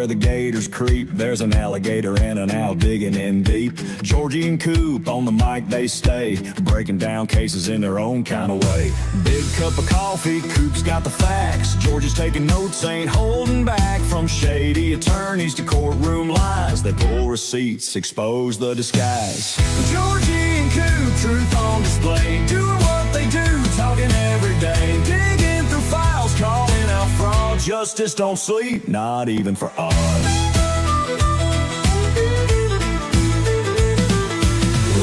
where the gators creep. There's an alligator and an owl digging in deep. Georgie and Coop on the mic they stay, breaking down cases in their own kind of way. Big cup of coffee, Coop's got the facts. Georgie's taking notes, ain't holding back. From shady attorneys to courtroom lies, they pull receipts, expose the disguise. Georgie and Coop, truth on display, doing what they do, talking every day, digging through files, calling out fraud. Justice don't sleep, not even for us.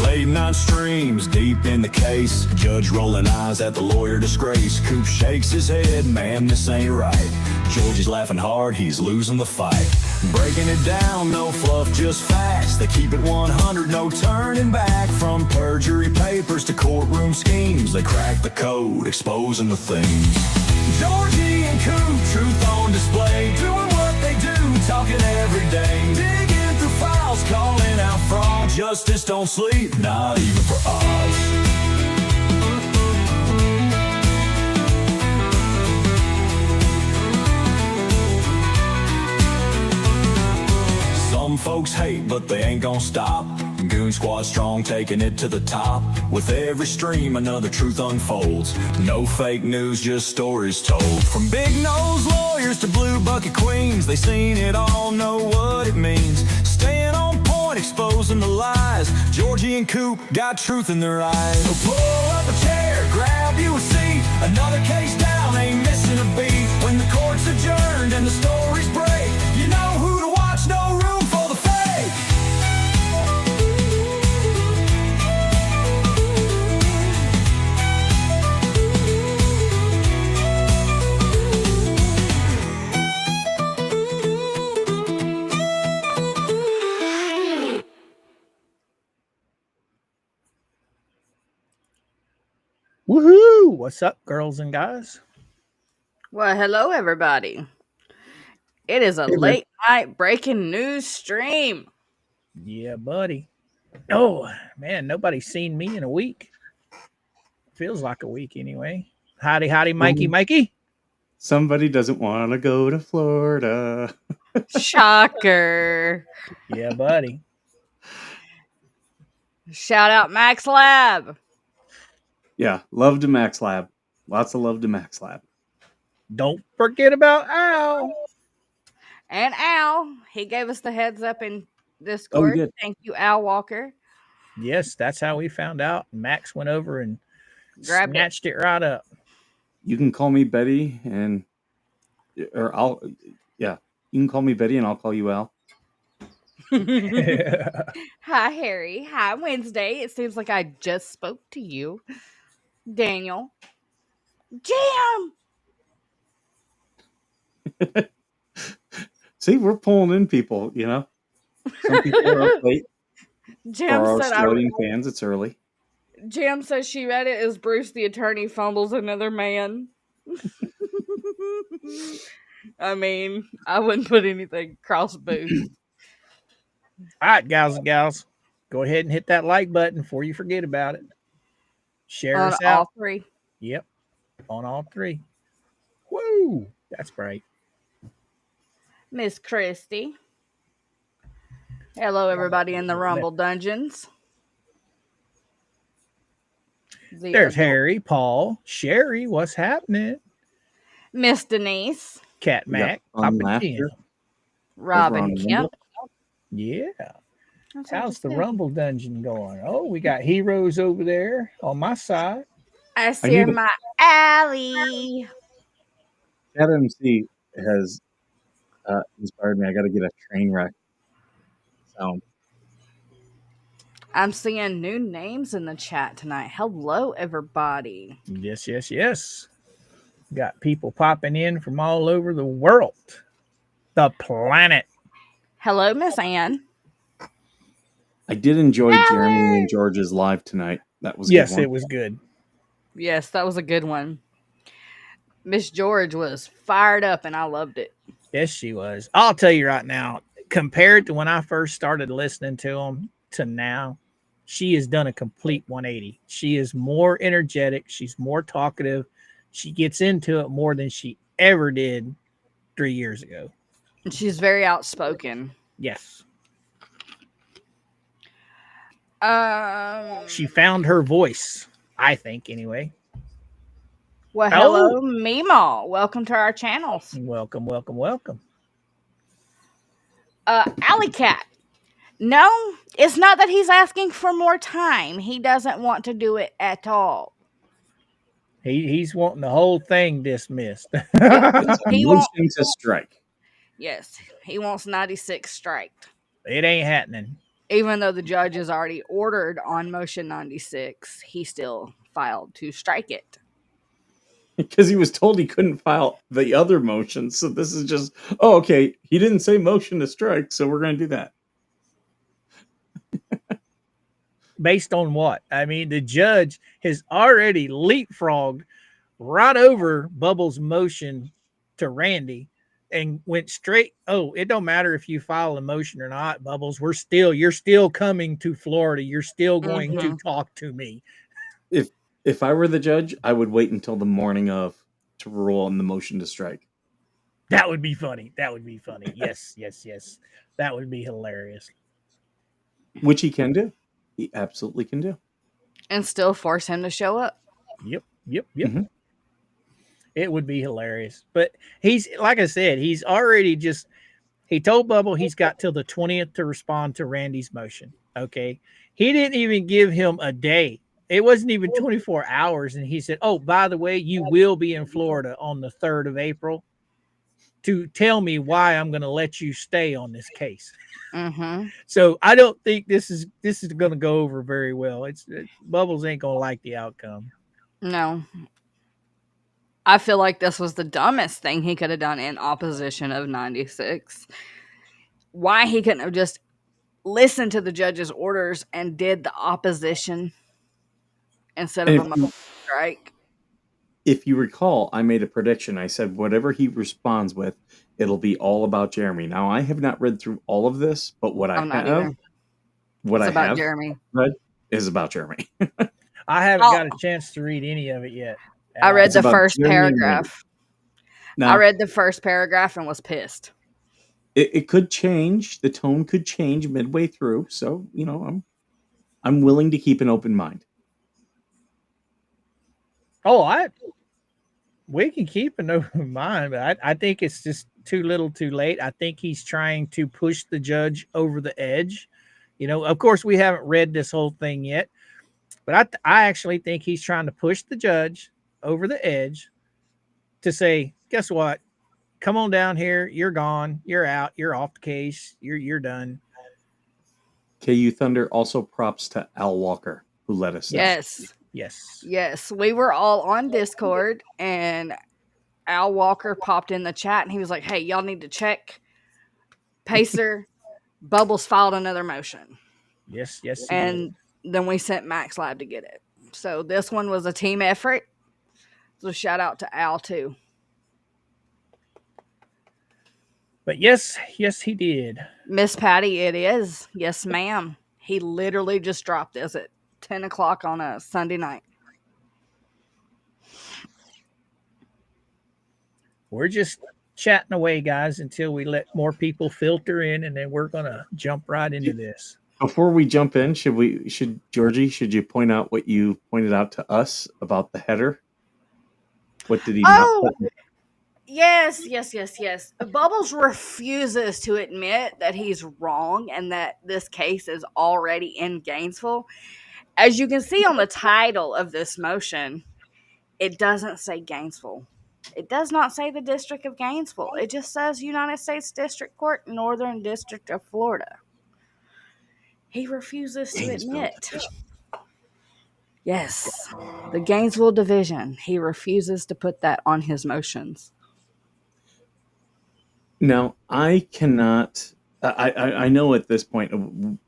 Late night streams, deep in the case, judge rolling eyes at the lawyer disgrace. Coop shakes his head, man, this ain't right. Georgie's laughing hard, he's losing the fight. Breaking it down, no fluff, just facts. They keep it 100, no turning back. From perjury papers to courtroom schemes, they crack the code, exposing the things. Georgie and Coop, truth on display, doing what they do, talking every day, digging through files, calling out fraud. Justice don't sleep, not even for us. Some folks hate, but they ain't gonna stop. Goon Squad strong, taking it to the top. With every stream, another truth unfolds. No fake news, just stories told. From big nose lawyers to blue bucket queens, they seen it all, know what it means. Staying on point, exposing the lies. Georgie and Coop got truth in their eyes. So pull up a chair, grab you a seat. Another case down, ain't missing a beat. When the court's adjourned and the stories break, you know who to watch, no room for the fake. Woohoo! What's up, girls and guys? Well, hello, everybody. It is a late night breaking news stream. Yeah, buddy. Oh, man, nobody's seen me in a week. Feels like a week anyway. Howdy, Mikey. Somebody doesn't want to go to Florida. Shocker. Yeah, buddy. Shout out Max Lab. Yeah, love to Max Lab. Lots of love to Max Lab. Don't forget about Al. And Al. He gave us the heads up in Discord. did. Thank you, Al Walker. Yes, that's how we found out. Max went over and Grabbed it right up. You can call me Betty you can call me Betty and I'll call you Al. Hi, Harry. Hi, Wednesday. It seems like I just spoke to you. Daniel. Jam! See, we're pulling in people, you know. Some people are up late. Jam For our said Australian fans, it's early. Jam says she read it as Bruce the attorney fumbles another man. I mean, I wouldn't put anything cross Booth. All right, gals and gals. Go ahead and hit that like button before you forget about it. Share On us out. all three. Yep. On all three. Woo! That's great. Miss Christy. Hello, everybody in the Rumble Dungeons. There's Harry, Paul, Sherry. What's happening? Miss Denise. Cat Mac. Robin Kemp. Yeah. How's the Rumble Dungeon going? Oh, we got heroes over there on my side. I see my alley. Cat MC has inspired me. I got to get a train wreck sound. I'm seeing new names in the chat tonight. Hello, everybody. Yes. Got people popping in from all over the world. The planet. Hello, Miss Ann. I did enjoy Jeremy and George's live tonight. That was yes, it was good. Yes, that was a good one. Miss George was fired up, and I loved it. Yes, she was. I'll tell you right now, compared to when I first started listening to them to now, she has done a complete 180. She is more energetic. She's more talkative. She gets into it more than she ever did 3 years ago. She's very outspoken. Yes. Um. She found her voice, I think, anyway. Well, Oh, hello, Meemaw. Welcome to our channels. welcome, welcome, welcome. Alley Cat. No, it's not that he's asking for more time. He doesn't want to do it at all. He's wanting the whole thing dismissed. It's a He won't. motion to strike. Yes, he wants 96 striked. It ain't happening. Even though the judge has already ordered on motion 96, he still filed to strike it. Because he was told he couldn't file the other motion. So this is just, oh, okay. He didn't say motion to strike, so we're going to do that. Based on what? I mean, the judge has already leapfrogged right over Bubbles' motion to Randy and went straight. Oh, it don't matter if you file a motion or not, Bubbles. You're still coming to Florida. You're still going to talk to me. If I were the judge, I would wait until the morning of to rule on the motion to strike. That would be funny. That would be funny. Yes, yes, yes. That would be hilarious. Which he can do. He absolutely can do. And still force him to show up. Yep, yep, yep. Mm-hmm. It would be hilarious. But he's, like I said, he's already just, he told Bubble he's got till the 20th to respond to Randy's motion. Okay. He didn't even give him a day. It wasn't even 24 hours. And he said, oh, by the way, you will be in Florida on the 3rd of April to tell me why I'm going to let you stay on this case. Mm-hmm. So I don't think this is going to go over very well. Bubbles ain't going to like the outcome. No. I feel like this was the dumbest thing he could have done in opposition of 96. Why he couldn't have just listened to the judge's orders and did the opposition instead of a strike. If you recall, I made a prediction. I said whatever he responds with, it'll be all about Jeremy. Now, I have not read through all of this, but what I have Jeremy. read is about Jeremy. I haven't got a chance to read any of it yet. I read the first paragraph. Now, I read the first paragraph and was pissed. It could change. The tone could change midway through. So, I'm willing to keep an open mind. Oh, we can keep an open mind, but I think it's just too little too late. I think he's trying to push the judge over the edge. Of course, we haven't read this whole thing yet, but I actually think he's trying to push the judge over the edge to say, guess what? Come on down here. You're gone. You're out. You're off the case. You're done. KU Thunder, also props to Al Walker, who let us know. Yes. We were all on Discord, and Al Walker popped in the chat, and he was like, hey, y'all need to check. Pacer, Bubbles filed another motion. Yes. And then we sent Max Lab to get it. So this one was a team effort. So shout out to Al, too. But yes, he did. Miss Patty, it is. Yes, ma'am. He literally just dropped this at 10 o'clock on a Sunday night. We're just chatting away, guys, until we let more people filter in, and then we're going to jump right into this. Before we jump in, Georgie, should you point out what you pointed out to us about the header? What did he not put? Yes. Bubbles refuses to admit that he's wrong and that this case is already in Gainesville. As you can see on the title of this motion, it doesn't say Gainesville. It does not say the District of Gainesville. It just says United States District Court, Northern District of Florida. He refuses to admit. Yes, the Gainesville Division. He refuses to put that on his motions. Now, I cannot. I know at this point,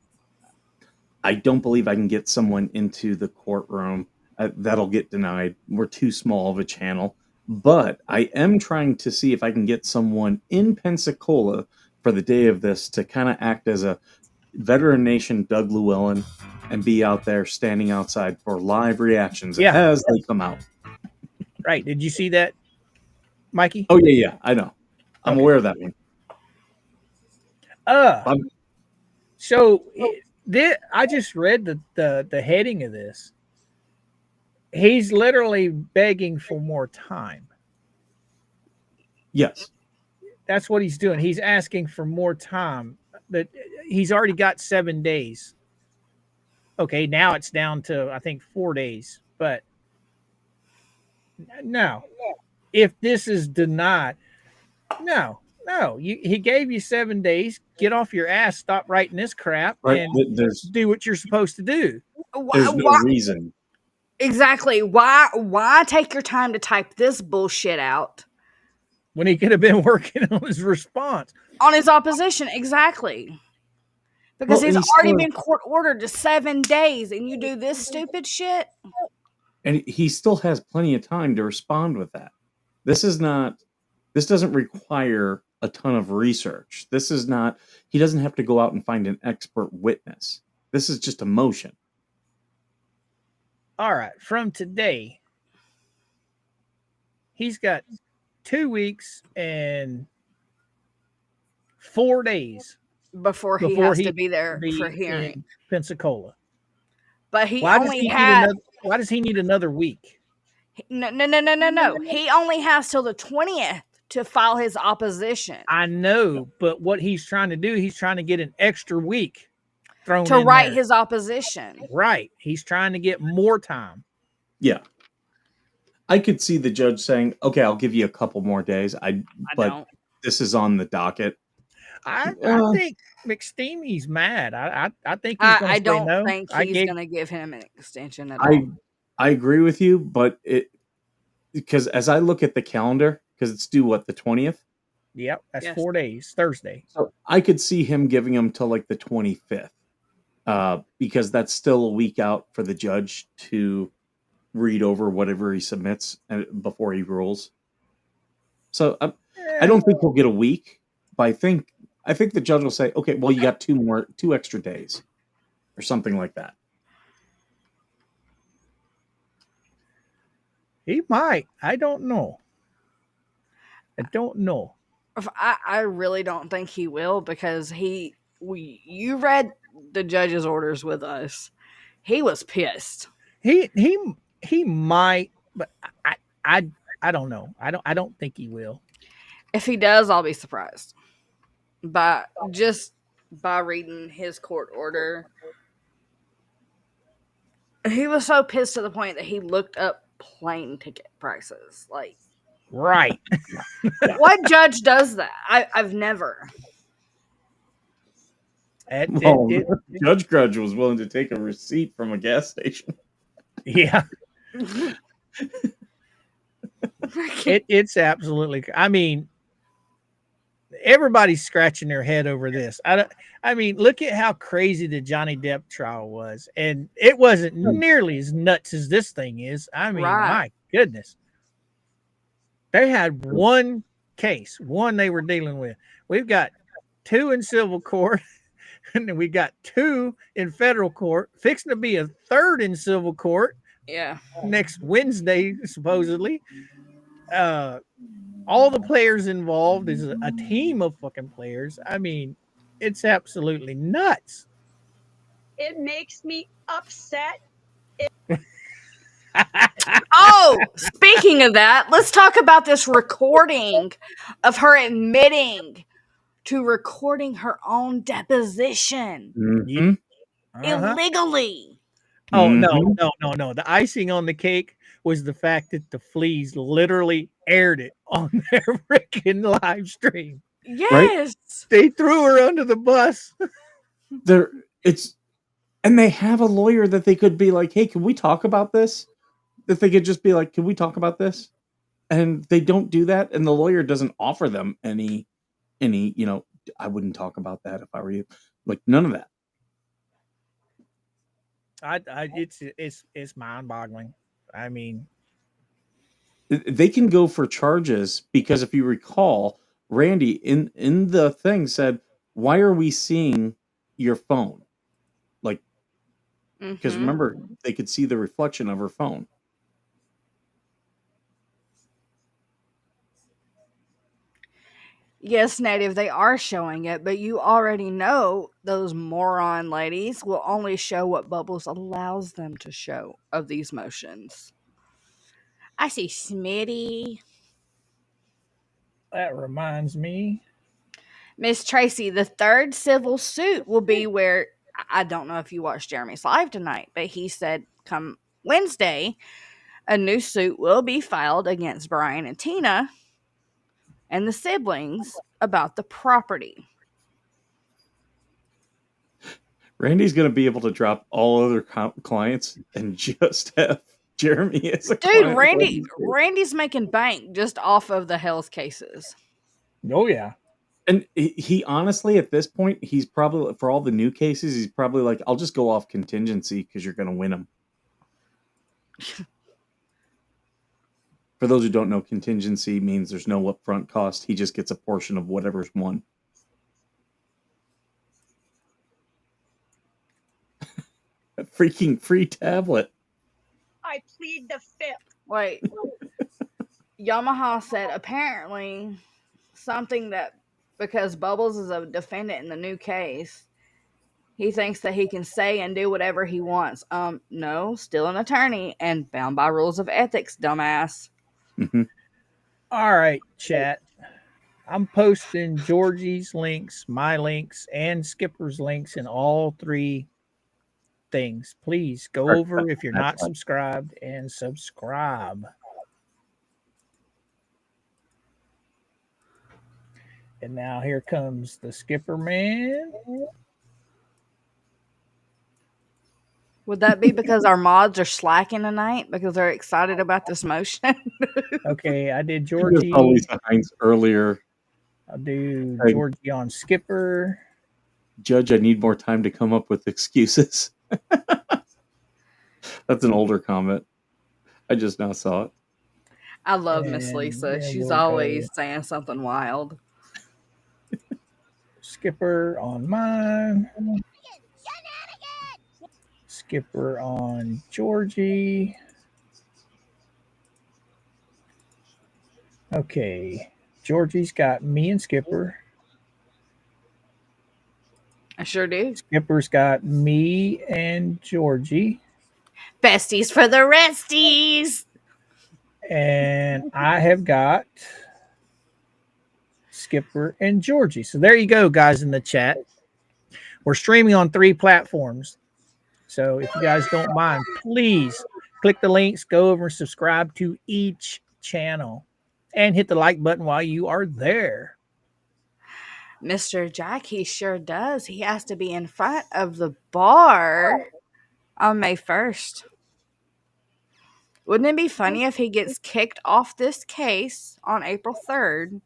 I don't believe I can get someone into the courtroom. That'll get denied. We're too small of a channel. But I am trying to see if I can get someone in Pensacola for the day of this to kind of act as a veteran nation Doug Llewellyn and be out there standing outside for live reactions as they come out. Right. Did you see that, Mikey? Oh, yeah. I know. I'm aware of that one. Uh, I'm- so I just read the heading of this. He's literally begging for more time. yes. That's what he's doing. He's asking for more time. That he's already got 7 days. Okay, now it's down to I think 4 days. But no, if this is denied, no. He gave you 7 days. Get off your ass. Stop writing this crap Right. and There's do what you're supposed to do. Why, no why reason. exactly? Why take your time to type this bullshit out When he could have been working on his response. on his opposition? Exactly. Because Well, he's he's already still- been court ordered to 7 days, and you do this stupid shit. And he still has plenty of time to respond with that. This doesn't require a ton of research. He doesn't have to go out and find an expert witness. This is just a motion. All right, from today, he's got 2 weeks and 4 days Before he before has he to be there be for hearing. in Pensacola. But he Why does only he had why does he need another week? no. He only has till the 20th to file his opposition I know, but what he's trying to do, he's trying to get an extra week thrown to in write there. his opposition. Right. He's trying to get more time. Yeah. I could see the judge saying, "Okay, I'll give you a couple more days." I But don't. this is on the docket. I think McSteamy's mad. I think he's going to I say don't no. think he's going to give him an extension at all. I agree with you, but because as I look at the calendar, because it's due the 20th. Yep, that's Yes. 4 days. Thursday. So I could see him giving him till like the 25th, because that's still a week out for the judge to read over whatever he submits before he rules. So I don't think he'll get a week, but I think the judge will say, "Okay, well, you got 2 extra days," or something like that. He might. I don't know. I really don't think he will, because you read the judge's orders with us. He was pissed. He might, but I don't know. I don't think he will. If he does, I'll be surprised. But just by reading his court order, he was so pissed to the point that he looked up plane ticket prices. Like, Right. what judge does that? I've never. Judge Grudge was willing to take a receipt from a gas station. Yeah. It's absolutely. I mean, everybody's scratching their head over this. I mean, look at how crazy the Johnny Depp trial was, and it wasn't nearly as nuts as this thing is. I mean, my goodness, they had one case, one they were dealing with. We've got 2 in civil court, and then we got 2 in federal court. Fixing to be a 3rd in civil court. Yeah. Next Wednesday, supposedly. All the players involved is a team of fucking players. I mean, it's absolutely nuts. It makes me upset. Oh, speaking of that, let's talk about this recording of her admitting to recording her own deposition illegally. Oh, no. The icing on the cake was the fact that the Fleas literally aired it on their freaking live stream. Yes. Right? They threw her under the bus. And they have a lawyer that they could be like, "Hey, can we talk about this?" That they could just be like, "Can we talk about this?" And they don't do that, and the lawyer doesn't offer them any, I wouldn't talk about that if I were you. Like, none of that. It's mind-boggling. I mean, They can go for charges because if you recall, Randy in the thing said, "Why are we seeing your phone?" Like, because remember, they could see the reflection of her phone. Yes, Native, they are showing it, but you already know those moron ladies will only show what Bubbles allows them to show of these motions. I see Smitty. That reminds me. Miss Tracy, the third civil suit will be where I don't know if you watched Jeremy's live tonight, but he said come Wednesday, a new suit will be filed against Brian and Tina and the siblings about the property. Randy's going to be able to drop all other clients and just have Jeremy as a Dude, client. Randy's making bank just off of the Hell's cases. Oh yeah. And he honestly, at this point, he's probably, for all the new cases, he's probably like, I'll just go off contingency because you're going to win them. For those who don't know, contingency means there's no upfront cost. He just gets a portion of whatever's won. A freaking free tablet. I plead the fifth. Wait. Yamaha said apparently something that because Bubbles is a defendant in the new case, he thinks that he can say and do whatever he wants. No, still an attorney and bound by rules of ethics, dumbass. Mm-hmm. All right, chat. I'm posting Georgie's links, my links, and Skipper's links in all three things. Please go over if you're not subscribed and subscribe. And now here comes the Skipper man. Would that be because our mods are slacking tonight because they're excited about this motion? Okay, I did He Georgie. was always Hines earlier. I'll do Georgie on Skipper. Judge, I need more time to come up with excuses. That's an older comment. I just now saw it. I love Miss Lisa. She's always saying something wild. Skipper on mine. Skipper on Georgie. Okay. Georgie's got me and Skipper. I sure do. Skipper's got me and Georgie. Besties for the resties. And I have got Skipper and Georgie. So there you go, guys, in the chat. We're streaming on 3 platforms. So if you guys don't mind, please click the links, go over and subscribe to each channel, and hit the like button while you are there. Mr. Jack, he sure does. He has to be in front of the bar on May 1st. Wouldn't it be funny if he gets kicked off this case on April 3rd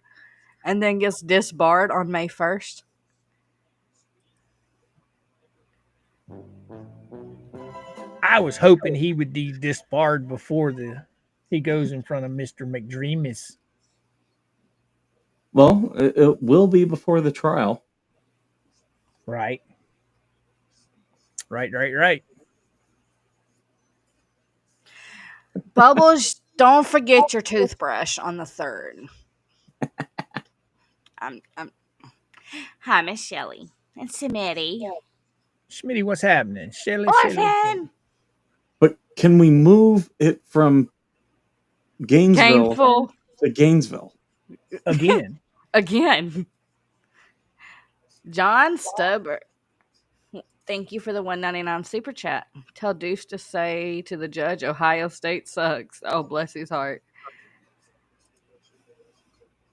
and then gets disbarred on May 1st? I was hoping he would be disbarred before he goes in front of Mr. McDreamus. Well, it will be before the trial. Right. Right. Bubbles, don't forget your toothbrush on the 3rd. Hi, Miss Shelley. And Smitty. Schmitty, what's happening? Shelly. Orphan! But can we move it from Gainesville to Gainesville? Again. John Stubber. Thank you for the $1.99 super chat. Tell Deuce to say to the judge, Ohio State sucks. Oh, bless his heart.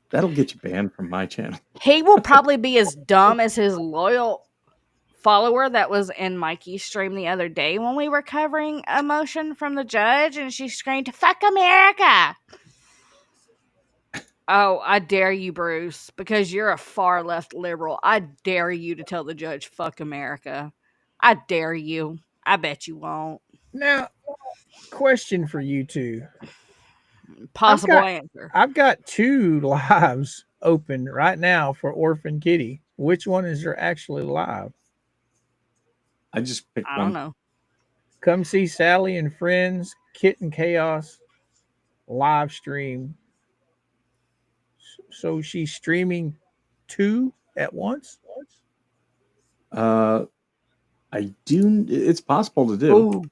That'll get you banned from my channel. He will probably be as dumb as his loyal follower that was in Mikey's stream the other day when we were covering a motion from the judge and she screamed, "Fuck America!" Oh, I dare you, Bruce, because you're a far left liberal. I dare you to tell the judge, "Fuck America." I dare you. I bet you won't. Now, question for you two. Possible answer. I've got 2 lives open right now for Orphan Kitty. Which one is there actually live? I just picked one. I don't know. Come see Sally and Friends, Kitten Chaos live stream. So she's streaming two at once? I do. It's possible to do. Ooh.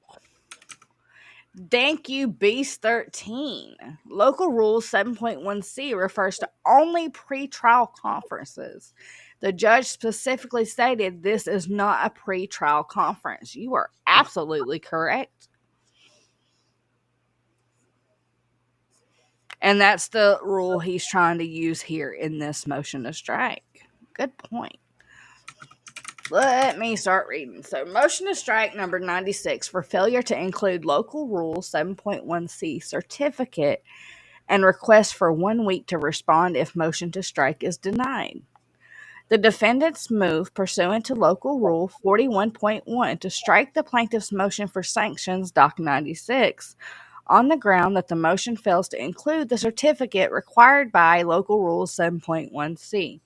Thank you, Beast 13. Local Rule 7.1c refers to only pretrial conferences. The judge specifically stated this is not a pretrial conference. You are absolutely correct. And that's the rule he's trying to use here in this motion to strike. Good point. Let me start reading. So, motion to strike number 96 for failure to include Local Rule 7.1c certificate and request for 1 week to respond if motion to strike is denied. The defendants move pursuant to Local Rule 41.1 to strike the plaintiff's motion for sanctions, Doc 96, on the ground that the motion fails to include the certificate required by Local Rule 7.1c.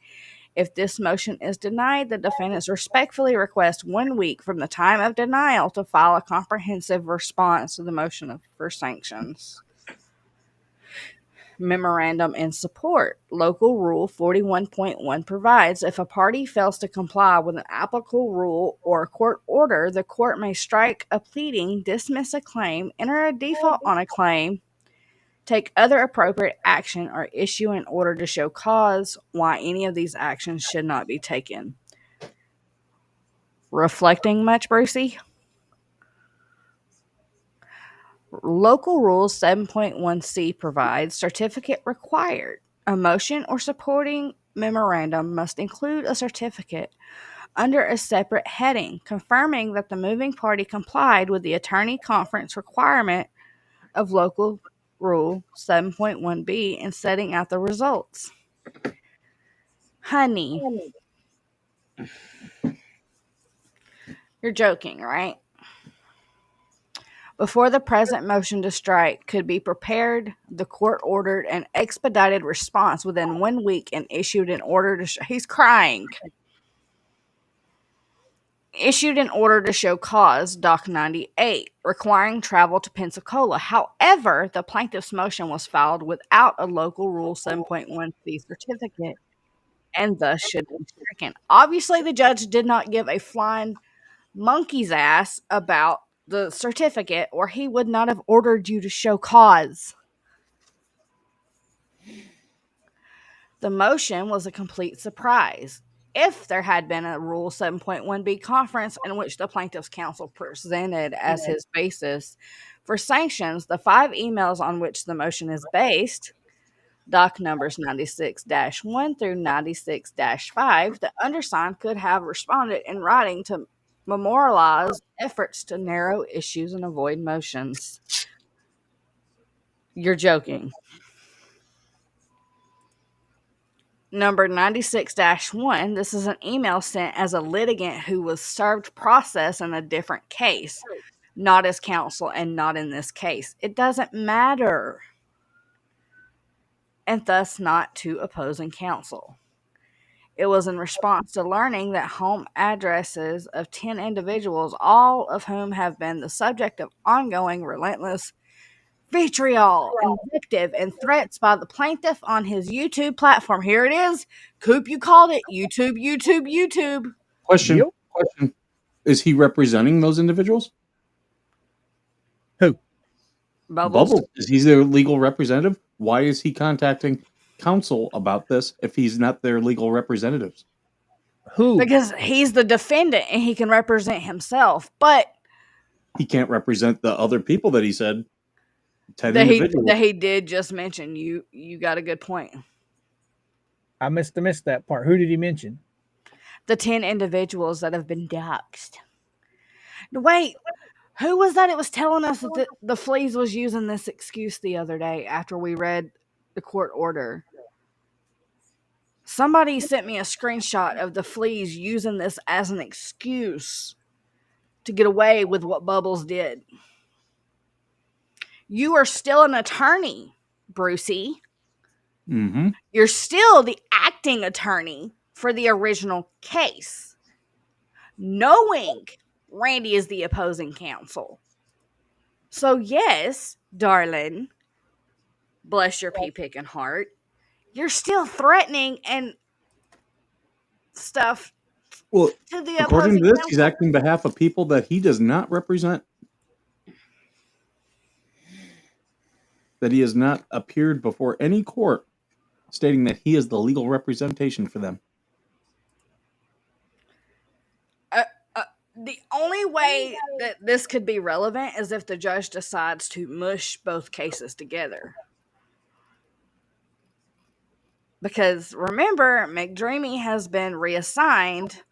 If this motion is denied, the defendants respectfully request 1 week from the time of denial to file a comprehensive response to the motion for sanctions. Memorandum in support. Local Rule 41.1 provides if a party fails to comply with an applicable rule or a court order, the court may strike a pleading, dismiss a claim, enter a default on a claim, take other appropriate action, or issue an order to show cause why any of these actions should not be taken. Reflecting much, Brucey? Local Rule 7.1c provides certificate required. A motion or supporting memorandum must include a certificate under a separate heading confirming that the moving party complied with the attorney conference requirement of Local Rule 7.1b and setting out the results. Honey, you're joking, right? Before the present motion to strike could be prepared, the court ordered an expedited response within 1 week and issued an order to he's crying. Issued an order to show cause, Doc 98, requiring travel to Pensacola. However, the plaintiff's motion was filed without a Local Rule 7.1c certificate and thus should be stricken. Obviously, the judge did not give a flying monkey's ass about the certificate, or he would not have ordered you to show cause. The motion was a complete surprise. If there had been a Rule 7.1b conference in which the plaintiff's counsel presented as his basis for sanctions the 5 emails on which the motion is based, doc numbers 96-1 through 96-5, the undersigned could have responded in writing to memorialize efforts to narrow issues and avoid motions. You're joking. Number 96-1, this is an email sent as a litigant who was served process in a different case, not as counsel and not in this case. It doesn't matter. And thus not to opposing counsel. It was in response to learning that home addresses of 10 individuals, all of whom have been the subject of ongoing relentless vitriol, invective, and threats by the plaintiff on his YouTube platform. Here it is. Coop, you called it. YouTube. Question. Yep. Question. Is he representing those individuals? Who? Bubbles. Is he their legal representative? Why is he contacting counsel about this if he's not their legal representatives? Who? Because he's the defendant and he can represent himself, but he can't represent the other people that he said. 10 that individuals. he did just mention. You got a good point. I missed that part. Who did he mention? The 10 individuals that have been doxxed. Wait, who was that? It was telling us that the Fleas was using this excuse the other day after we read the court order. Somebody sent me a screenshot of the Fleas using this as an excuse to get away with what Bubbles did. You are still an attorney, Brucey. Mm-hmm. You're still the acting attorney for the original case, knowing Randy is the opposing counsel. So yes, darling, bless your pea-picking heart, you're still threatening and stuff Well, to the according opposing to this, counsel. he's acting on behalf of people that he does not represent. That he has not appeared before any court stating that he is the legal representation for them. The only way that this could be relevant is if the judge decides to mush both cases together. Because remember, McDreamy has been reassigned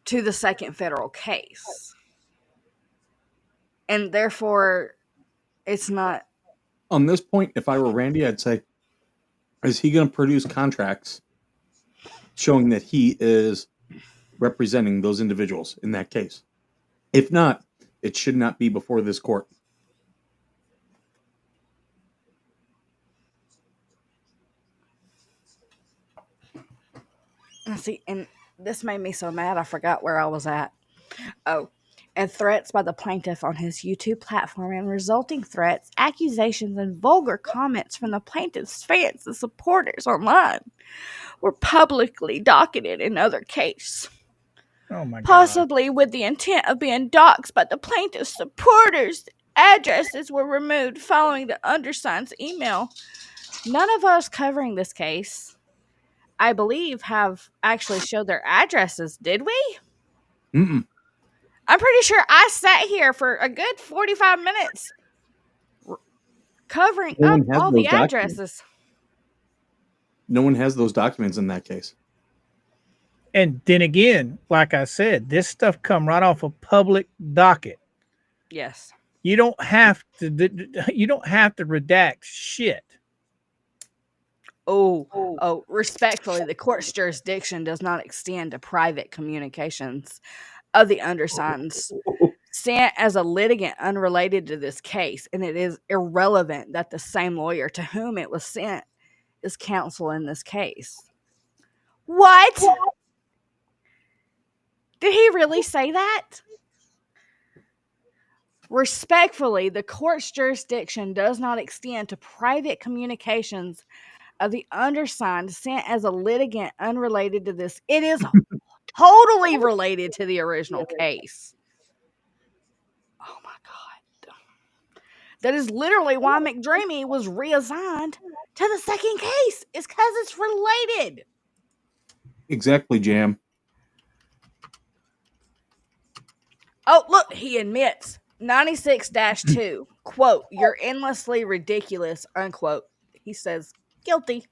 to the second federal case. And therefore, it's not. On this point, if I were Randy, I'd say, is he going to produce contracts showing that he is representing those individuals in that case? If not, it should not be before this court. See, and this made me so mad, I forgot where I was at. Oh, and threats by the plaintiff on his YouTube platform and resulting threats, accusations, and vulgar comments from the plaintiff's fans and supporters online were publicly docketed in other case. Oh my God. Possibly with the intent of being doxxed by the plaintiff's supporters. Addresses were removed following the undersigned's email. None of us covering this case, I believe, have actually showed their addresses, did we? Mm-mm. I'm pretty sure I sat here for a good 45 minutes covering No up one has all those the documents. addresses. No one has those documents in that case. And then again, like I said, this stuff come right off a public docket. Yes. You don't have to redact shit. Oh, respectfully, the court's jurisdiction does not extend to private communications of the undersigneds sent as a litigant unrelated to this case, and it is irrelevant that the same lawyer to whom it was sent is counsel in this case. What? Did he really say that? Respectfully, the court's jurisdiction does not extend to private communications of the undersigned sent as a litigant unrelated to this. It is totally related to the original case. Oh my God. That is literally why McDreamy was reassigned to the second case. It's because it's related. Exactly, Jam. Oh, look, he admits 96-2, quote, "You're endlessly ridiculous," unquote. He says, guilty.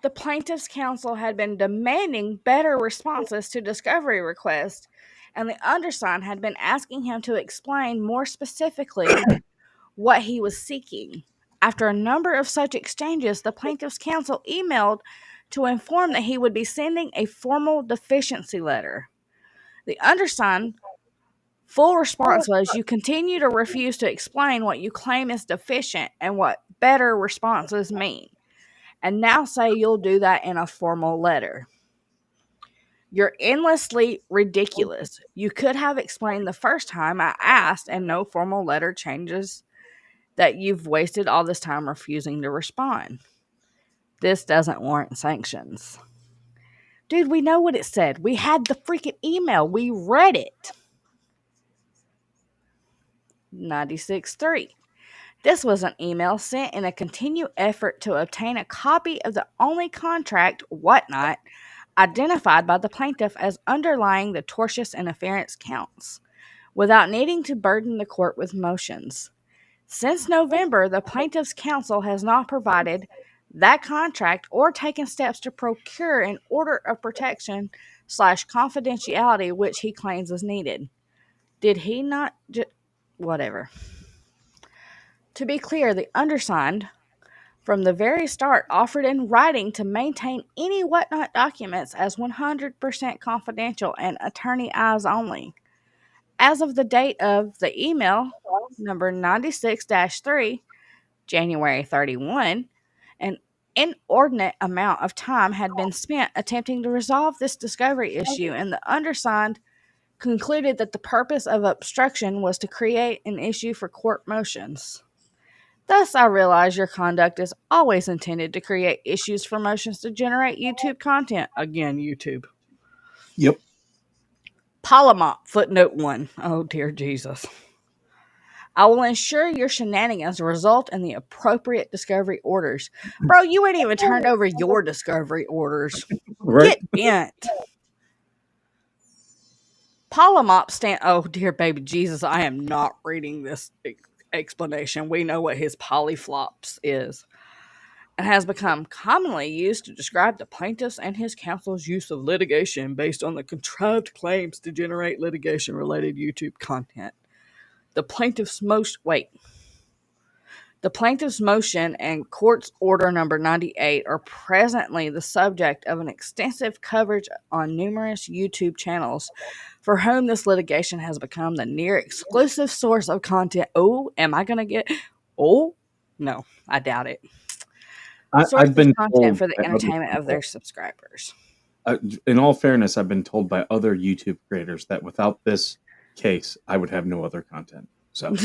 The plaintiff's counsel had been demanding better responses to discovery requests, and the undersigned had been asking him to explain more specifically what he was seeking. After a number of such exchanges, the plaintiff's counsel emailed to inform that he would be sending a formal deficiency letter. The undersigned full response was, "You continue to refuse to explain what you claim is deficient and what better responses mean, and now say you'll do that in a formal letter. You're endlessly ridiculous. You could have explained the first time I asked, and no formal letter changes that you've wasted all this time refusing to respond. This doesn't warrant sanctions." Dude, we know what it said. We had the freaking email. We read it. 96.3. This was an email sent in a continued effort to obtain a copy of the only contract, whatnot, identified by the plaintiff as underlying the tortious interference counts, without needing to burden the court with motions. Since November, the plaintiff's counsel has not provided that contract or taken steps to procure an order of protection / confidentiality which he claims is needed. Did he not whatever. To be clear, the undersigned, from the very start, offered in writing to maintain any whatnot documents as 100% confidential and attorney eyes only. As of the date of the email, number 96-3, January 31, an inordinate amount of time had been spent attempting to resolve this discovery issue, and the undersigned concluded that the purpose of obstruction was to create an issue for court motions. Thus, I realize your conduct is always intended to create issues for motions to generate YouTube content. Again, YouTube. Yep. Polymop, footnote 1. Oh, dear Jesus. I will ensure your shenanigans result in the appropriate discovery orders. Bro, you ain't even turned over your discovery orders. Right. Get bent. Polymop stand. Oh, dear baby Jesus, I am not reading this explanation. We know what his polyflops is. And has become commonly used to describe the plaintiff's and his counsel's use of litigation based on the contrived claims to generate litigation related YouTube content. The plaintiff's motion and court's order number 98 are presently the subject of an extensive coverage on numerous YouTube channels for whom this litigation has become the near exclusive source of content. Oh, am I going to get... Oh, no, I doubt it. Source I've been of content told for the by other entertainment of people. their subscribers. In all fairness, I've been told by other YouTube creators that without this case, I would have no other content. So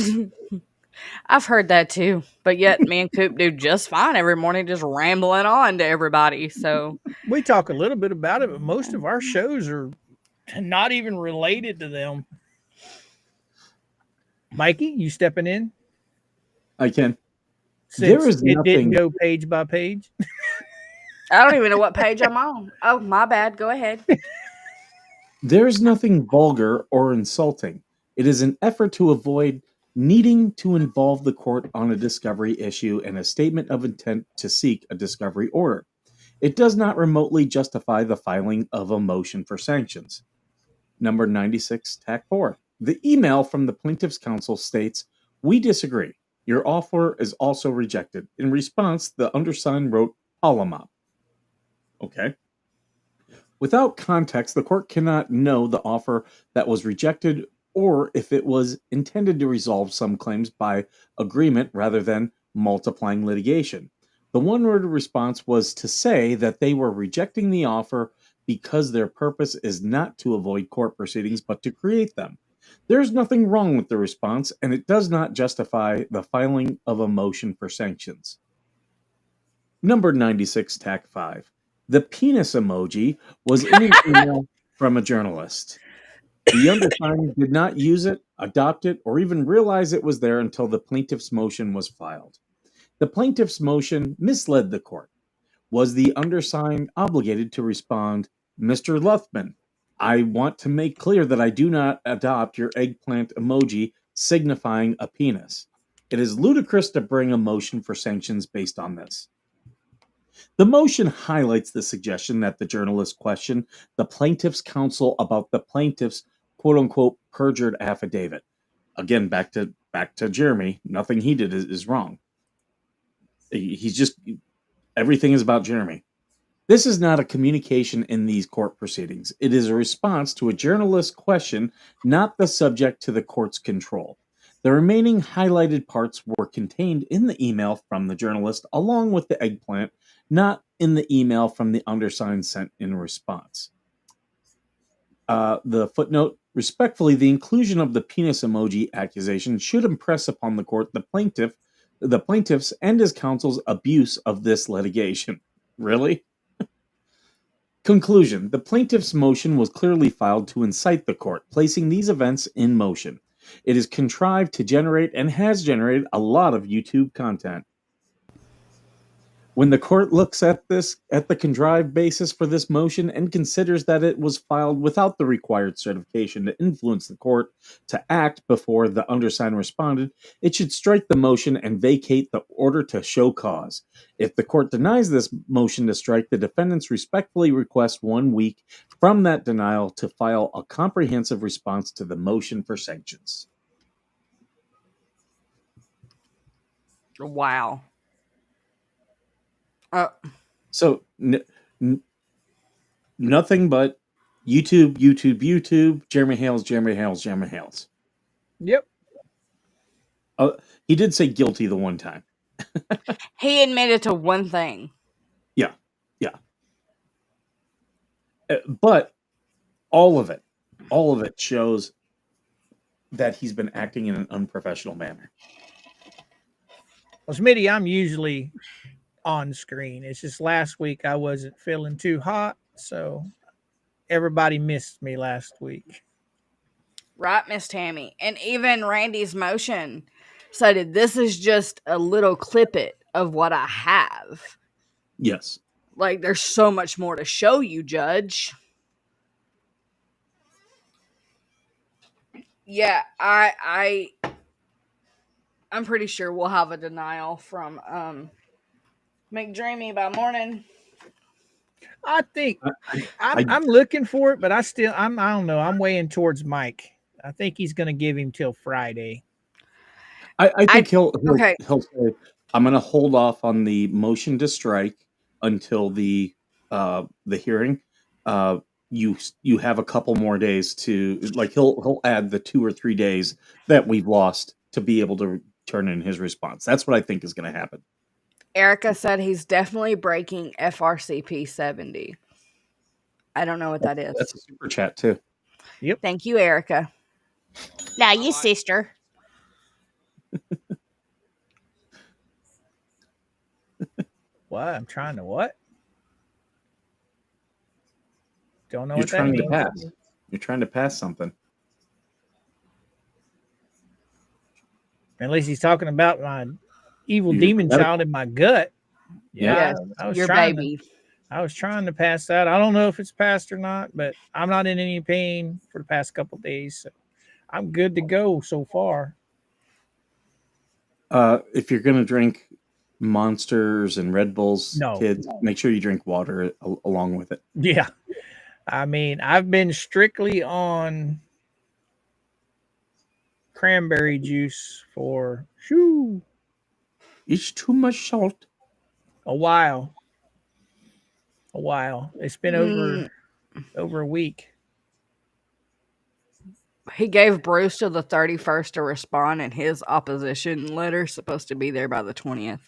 I've heard that too, but yet me and Coop do just fine every morning, just rambling on to everybody. So We talk a little bit about it, but most of our shows are not even related to them. Mikey, you stepping in? I can. Since There is it didn't nothing. go page by page. I don't even know what page I'm on. Oh, my bad. Go ahead. There is nothing vulgar or insulting. It is an effort to avoid needing to involve the court on a discovery issue and a statement of intent to seek a discovery order. It does not remotely justify the filing of a motion for sanctions. Number 96, Tac 4. The email from the plaintiff's counsel states, "We disagree. Your offer is also rejected." In response, the undersigned wrote Polymop. Okay. Without context, the court cannot know the offer that was rejected or if it was intended to resolve some claims by agreement rather than multiplying litigation. The one-word response was to say that they were rejecting the offer because their purpose is not to avoid court proceedings but to create them. There's nothing wrong with the response, and it does not justify the filing of a motion for sanctions. Number 96, Tac 5. The penis emoji was in an email from a journalist. The undersigned did not use it, adopt it, or even realize it was there until the plaintiff's motion was filed. The plaintiff's motion misled the court. Was the undersigned obligated to respond, "Mr. Luthman, I want to make clear that I do not adopt your eggplant emoji signifying a penis. It is ludicrous to bring a motion for sanctions based on this." The motion highlights the suggestion that the journalist questioned the plaintiff's counsel about the plaintiff's quote unquote perjured affidavit. Again, back to Jeremy. Nothing he did is wrong. He's just everything is about Jeremy. This is not a communication in these court proceedings. It is a response to a journalist's question, not the subject to the court's control. The remaining highlighted parts were contained in the email from the journalist, along with the eggplant, not in the email from the undersigned sent in response. The footnote, respectfully, the inclusion of the penis emoji accusation should impress upon the court the plaintiff's and his counsel's abuse of this litigation. Really? Conclusion. The plaintiff's motion was clearly filed to incite the court, placing these events in motion. It is contrived to generate and has generated a lot of YouTube content. When the court looks at the contrived basis for this motion and considers that it was filed without the required certification to influence the court to act before the undersigned responded, it should strike the motion and vacate the order to show cause. If the court denies this motion to strike, the defendants respectfully request 1 week from that denial to file a comprehensive response to the motion for sanctions. Wow. So nothing but YouTube, Jeremy Hales. Yep. He did say guilty the one time. He admitted to one thing. Yeah. But all of it shows that he's been acting in an unprofessional manner. Well, Smitty, I'm usually on screen. It's just last week I wasn't feeling too hot, so everybody missed me last week. Right, Miss Tammy. And even Randy's motion cited this is just a little clippet of what I have. Yes. Like, there's so much more to show you, Judge. Yeah, I'm pretty sure we'll have a denial from McDreamy by morning. I think I, I'm looking for it, but I don't know. I'm weighing towards Mike. I think he's going to give him till Friday. I think he'll okay. say, I'm going to hold off on the motion to strike until the hearing. You have a couple more days to, like, he'll add the 2 or 3 days that we've lost to be able to turn in his response. That's what I think is going to happen. Erica said he's definitely breaking FRCP 70. I don't know what that is. That's a super chat too. Yep. Thank you, Erica. Now you sister. What? I'm trying to what? Don't know You're what that trying to means. pass. You're trying to pass something. At least he's talking about my evil Your demon medical- child in my gut. Yeah, Yes, I was your trying baby. I was trying to pass that. I don't know if it's passed or not, but I'm not in any pain for the past couple of days, so I'm good to go so far. If you're gonna drink Monsters and Red Bulls, No. kids, make sure you drink water along with it. Yeah. I mean, I've been strictly on cranberry juice for It's too much salt. a while. It's been over a week. He gave Bruce to the 31st to respond, and his opposition letter's supposed to be there by the 20th.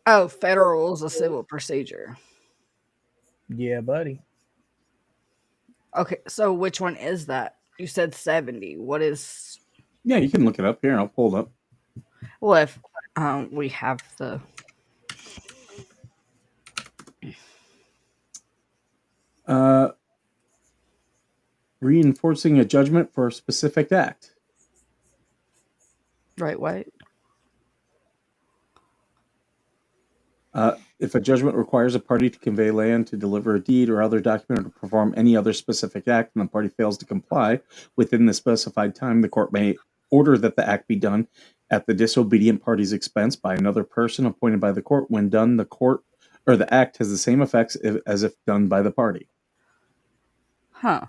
Oh, federal rules of civil procedure. Yeah, buddy. Okay, so which one is that? You said 70. What is... Yeah, you can look it up here. I'll pull it up. Well, if we have the... Reinforcing a judgment for a specific act. Right, wait. If a judgment requires a party to convey land, to deliver a deed or other document, or to perform any other specific act, and the party fails to comply within the specified time, the court may order that the act be done at the disobedient party's expense by another person appointed by the court. When done, the court or the act has the same effects as if done by the party. Huh.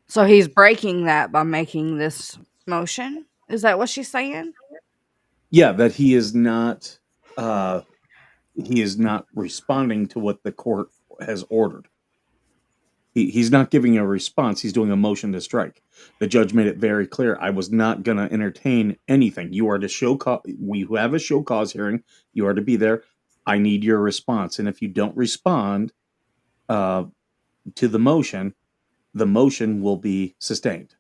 So he's breaking that by making this motion? Is that what she's saying? Yeah, that he is not responding to what the court has ordered. He's not giving a response. He's doing a motion to strike. The judge made it very clear. I was not going to entertain anything. You are to show cause. We have a show cause hearing. You are to be there. I need your response. And if you don't respond to the motion will be sustained.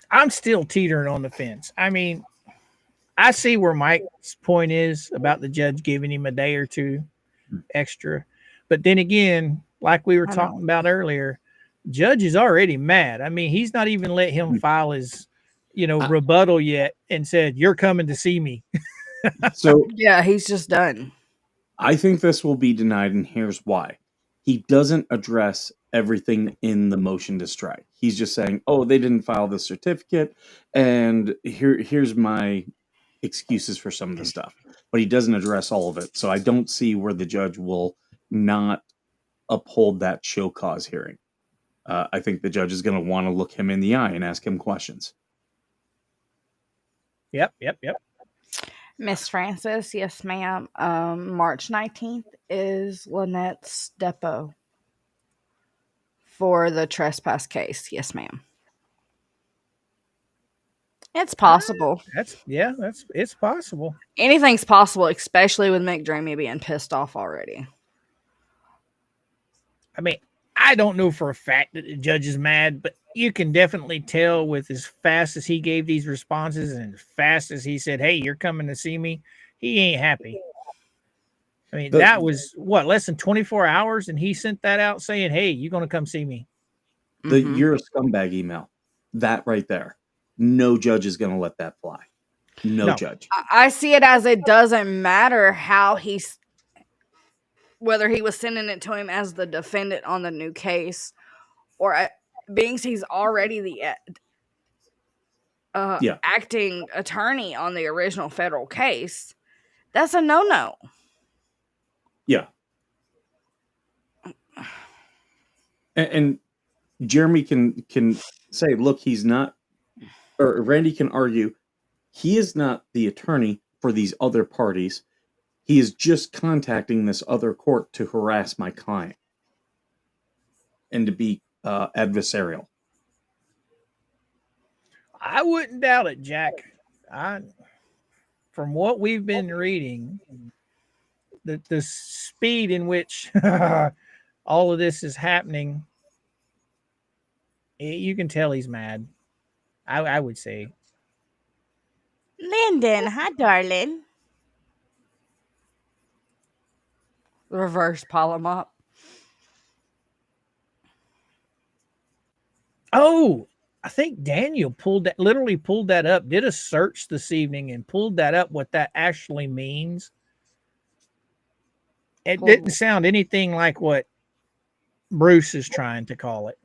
I'm still teetering on the fence. I mean, I see where Mike's point is about the judge giving him a day or two extra. But then again, like we were talking about earlier, judge is already mad. I mean, he's not even let him file his, rebuttal yet and said, "You're coming to see me." So Yeah, he's just done. I think this will be denied, and here's why. He doesn't address everything in the motion to strike. He's just saying, "Oh, they didn't file the certificate, and here's my excuses for some of the stuff." But he doesn't address all of it. So I don't see where the judge will not uphold that show cause hearing. I think the judge is going to want to look him in the eye and ask him questions. Yep. Miss Francis, yes, ma'am. March 19th is Lynette's depot for the trespass case. Yes, ma'am. It's possible. It's possible. Anything's possible, especially with McDreamy being pissed off already. I mean, I don't know for a fact that the judge is mad, but you can definitely tell with as fast as he gave these responses and as fast as he said, "Hey, you're coming to see me," he ain't happy. I mean, that was what, less than 24 hours, and he sent that out saying, "Hey, you're going to come see me." You're a scumbag email. That right there. No judge is going to let that fly. No judge. I see it as it doesn't matter how whether he was sending it to him as the defendant on the new case or being he's already the acting attorney on the original federal case. That's a no-no. Yeah. And Jeremy can say, look, he's not, or Randy can argue, he is not the attorney for these other parties. He is just contacting this other court to harass my client and to be adversarial. I wouldn't doubt it, Jack. From what we've been reading, the speed in which all of this is happening, you can tell he's mad. I would say. Lyndon, hi, darling. Reverse polymop. Oh, I think Daniel literally pulled that up, did a search this evening and pulled that up, what that actually means. It didn't sound anything like what Bruce is trying to call it.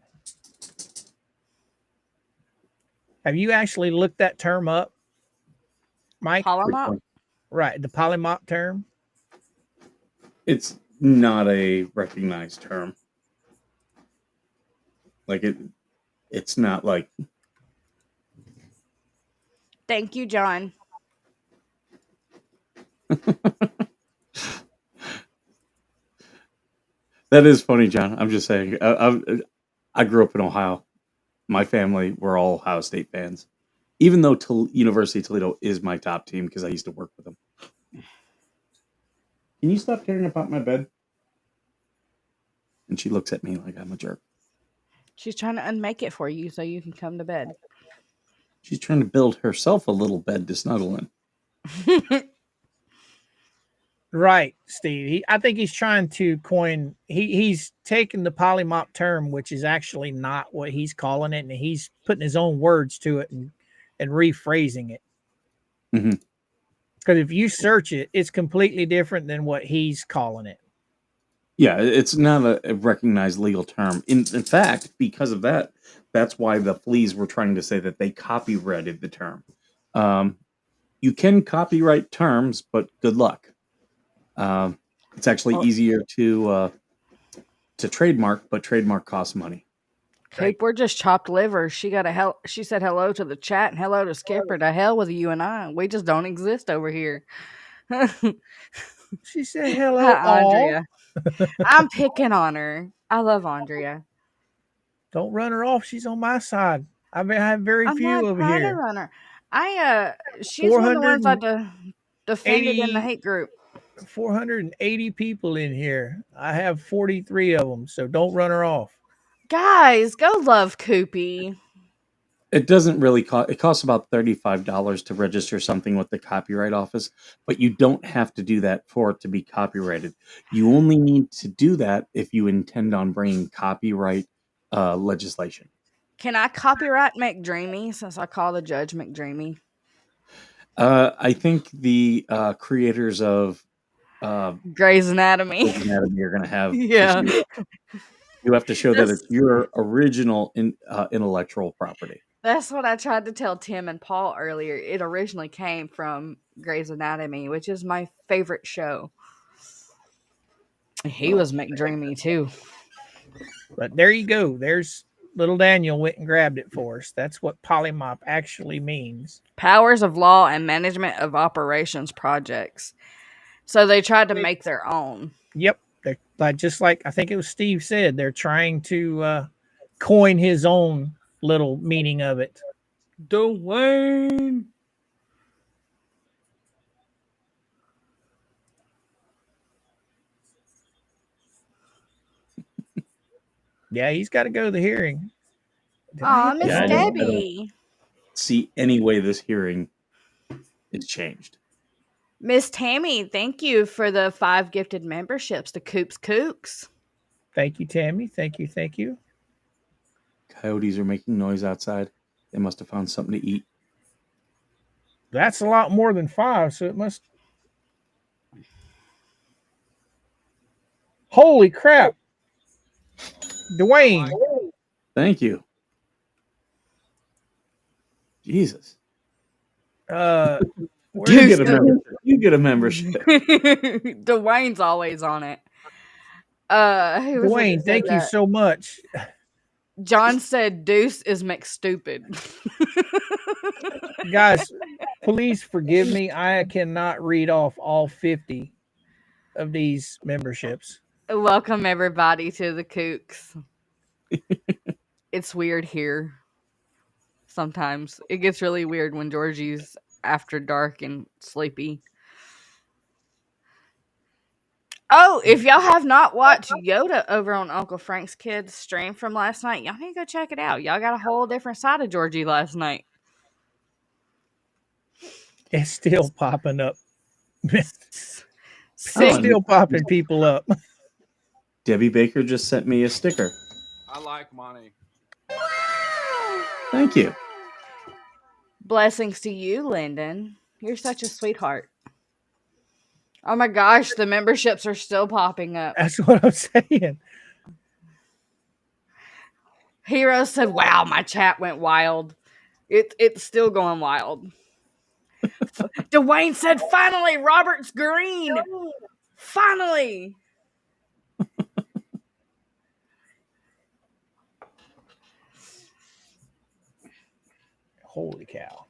Have you actually looked that term up, Mike? Polymop? Right, the polymop term. It's not a recognized term. Like it's not like. Thank you, John. That is funny, John. I'm just saying. I grew up in Ohio. My family were all Ohio State fans, even though University of Toledo is my top team because I used to work with them. Can you stop caring about my bed? And she looks at me like I'm a jerk. She's trying to unmake it for you so you can come to bed. She's trying to build herself a little bed to snuggle in. Right, Steve. I think he's trying to coin. He's taken the polymop term, which is actually not what he's calling it, and he's putting his own words to it and rephrasing it. Mm-hmm. Because if you search it, it's completely different than what he's calling it. Yeah, it's not a recognized legal term. In fact, because of that, that's why the Fleas were trying to say that they copyrighted the term. You can copyright terms, but good luck. It's actually easier to trademark, but trademark costs money. Coop, we're just chopped liver. She said hello to the chat and hello to Skipper. To hell with you and I. We just don't exist over here. She said hello, Andrea. I'm picking on her. I love Andrea. Don't run her off. She's on my side. I have very few over here. To run her. She's one of the ones I defended in the hate group. 480 people in here. I have 43 of them, so don't run her off. Guys, go love Coopy. It doesn't really cost. It costs about $35 to register something with the Copyright Office, but you don't have to do that for it to be copyrighted. You only need to do that if you intend on bringing copyright legislation. Can I copyright McDreamy since I call the judge McDreamy? I think the creators of Grey's Anatomy are going to have. Yeah. You have to show that it's your original intellectual property. That's what I tried to tell Tim and Paul earlier. It originally came from Grey's Anatomy, which is my favorite show. He was McDreamy too. But there you go. There's little Daniel went and grabbed it for us. That's what polymop actually means. Powers of law and management of operations projects. So they tried to make their own. Yep. They're just like I think it was Steve said, they're trying to coin his own little meaning of it. Dwayne. Yeah, he's got to go to the hearing. Did I Aw, hit the Miss Yeah, I button? don't Debbie. see any way this hearing is changed. Miss Tammy, thank you for the 5 gifted memberships to Coops Kooks. Thank you, Tammy. Thank you. Thank you. Coyotes are making noise outside. They must have found something to eat. That's a lot more than 5, so it must. Holy crap. Dwayne. Thank you. Jesus. Where You is get a the- membership. You get a membership. Dwayne's always on it. Who was it that Dwayne, said thank you that? so much. John said Deuce is McStupid. Guys, please forgive me. I cannot read off all 50 of these memberships. Welcome everybody to the Kooks. It's weird here. Sometimes it gets really weird when Georgie's after dark and sleepy. Oh, if y'all have not watched Yoda over on Uncle Frank's Kids stream from last night, y'all need to go check it out. Y'all got a whole different side of Georgie last night. It's still popping up. It's Sick. still popping people up. Debbie Baker just sent me a sticker. I like money. Thank you. Blessings to you, Lyndon. You're such a sweetheart. Oh my gosh, the memberships are still popping up. That's what I'm saying. Hero said, wow, my chat went wild. It's still going wild. Dwayne said, finally, Robert's green. Finally. Holy cow.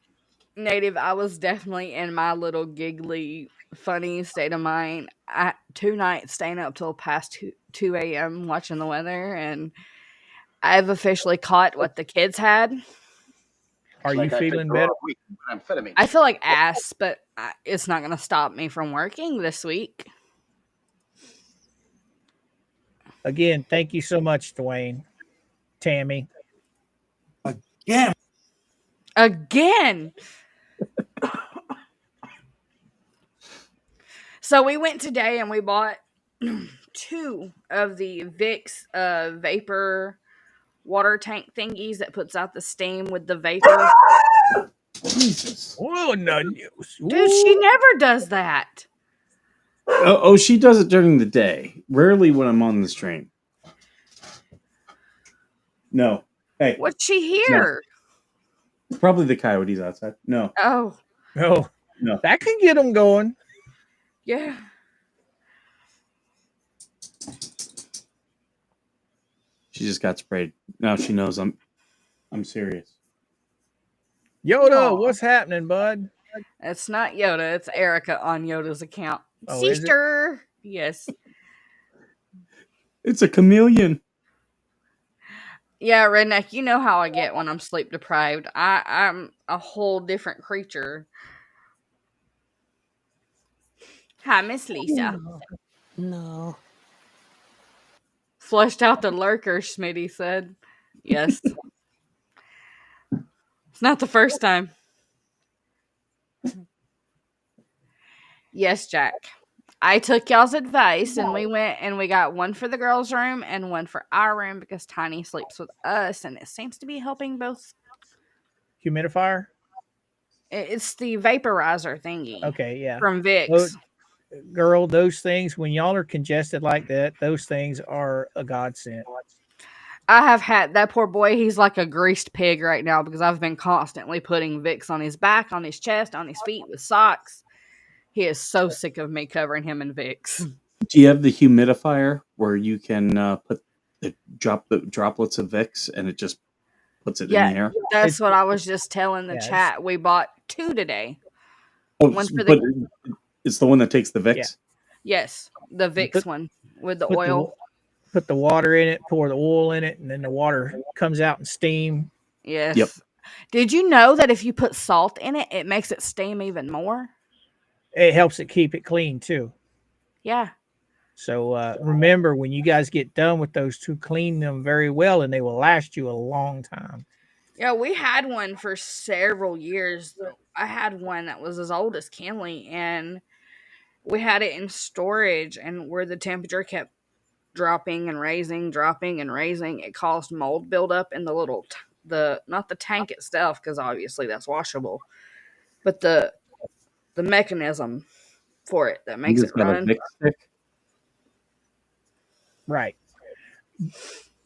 Native, I was definitely in my little giggly, funny state of mind. 2 nights staying up till past 2 a.m. watching the weather, and I've officially caught what the kids had. Are you feeling better? I feel like ass, but it's not going to stop me from working this week. Again, thank you so much, Dwayne. Tammy. Again. So we went today and we bought 2 of the Vicks vapor water tank thingies that puts out the steam with the vapor. Jesus. Oh, no news. Dude, she never does that. Oh, she does it during the day. Rarely when I'm on the stream. No. Hey. What's she here? No. Probably the coyotes outside. No. Oh. No. No. That can get them going. Yeah. She just got sprayed. Now she knows I'm serious. Yoda, what's happening, bud? It's not Yoda. It's Erica on Yoda's account. Oh, is it? Sister. Yes. It's a chameleon. Yeah, Redneck, you know how I get when I'm sleep deprived. I'm a whole different creature. Hi, Miss Lisa. No. Flushed out the lurker, Smitty said. Yes. It's not the first time. Yes, Jack. I took y'all's advice and we went and we got one for the girls' room and one for our room because Tiny sleeps with us and it seems to be helping both. Humidifier? It's the vaporizer thingy. Okay, yeah. From Vicks. Girl, those things, when y'all are congested like that, those things are a godsend. I have had that poor boy. He's like a greased pig right now because I've been constantly putting Vicks on his back, on his chest, on his feet with socks. He is so sick of me covering him in Vicks. Do you have the humidifier where you can put the droplets of Vicks and it just puts it in the air? That's what I was just telling the chat. We bought 2 today. Oh, One for but it's the one that takes the Vicks? Yeah. Yes, the Vicks one with the oil. Put the water in it, pour the oil in it, and then the water comes out in steam. Yes. Yep. Did you know that if you put salt in it, it makes it steam even more? It helps it keep it clean too. Yeah. So remember, when you guys get done with those two, clean them very well, and they will last you a long time. Yeah, we had one for several years. I had one that was as old as Kenley, and we had it in storage, and where the temperature kept dropping and raising, dropping and raising, it caused mold buildup in the little not the tank itself, because obviously that's washable, but the mechanism for it that You makes it just got a run. Vic stick. Right.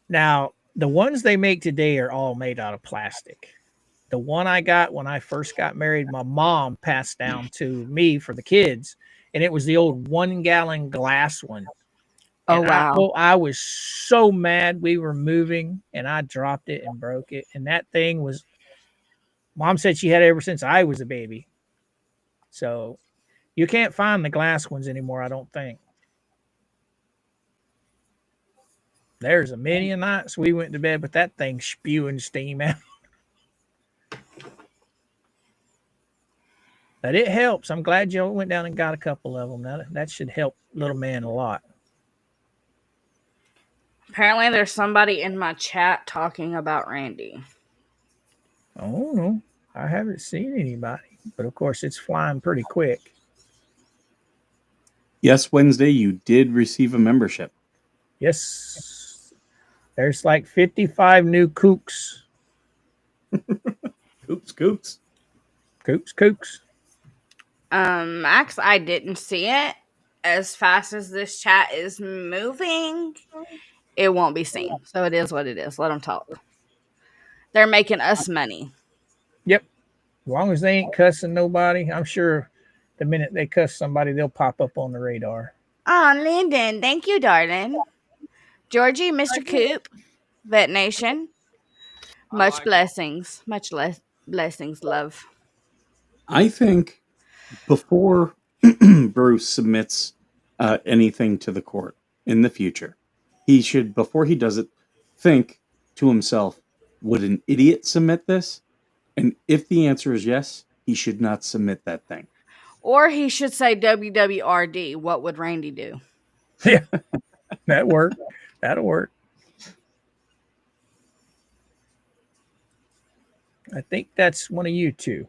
Now, the ones they make today are all made out of plastic. The one I got when I first got married, my mom passed down to me for the kids, and it was the old 1 gallon glass one. Oh, And wow. I was so mad. We were moving, and I dropped it and broke it. And that thing was, Mom said she had it ever since I was a baby. So you can't find the glass ones anymore, I don't think. There's a many a nights we went to bed with that thing spewing steam out. But it helps. I'm glad you went down and got a couple of them. That should help little man a lot. Apparently, there's somebody in my chat talking about Randy. Oh, no. I haven't seen anybody. But of course, it's flying pretty quick. Yes, Wednesday, you did receive a membership. Yes. There's like 55 new kooks. Coops. Kooks. Max, I didn't see it. As fast as this chat is moving, it won't be seen. So it is what it is. Let them talk. They're making us money. Yep. As long as they ain't cussing nobody, I'm sure the minute they cuss somebody, they'll pop up on the radar. Oh, Lyndon, thank you, darling. Georgie, Mr. Coop, Vet Nation. Much blessings. Much less blessings, love. I think before Bruce submits anything to the court in the future, he should, before he does it, think to himself, would an idiot submit this? And if the answer is yes, he should not submit that thing. Or he should say WWRD. What would Randy do? Yeah, that'll work. That'll work. I think that's one of you two.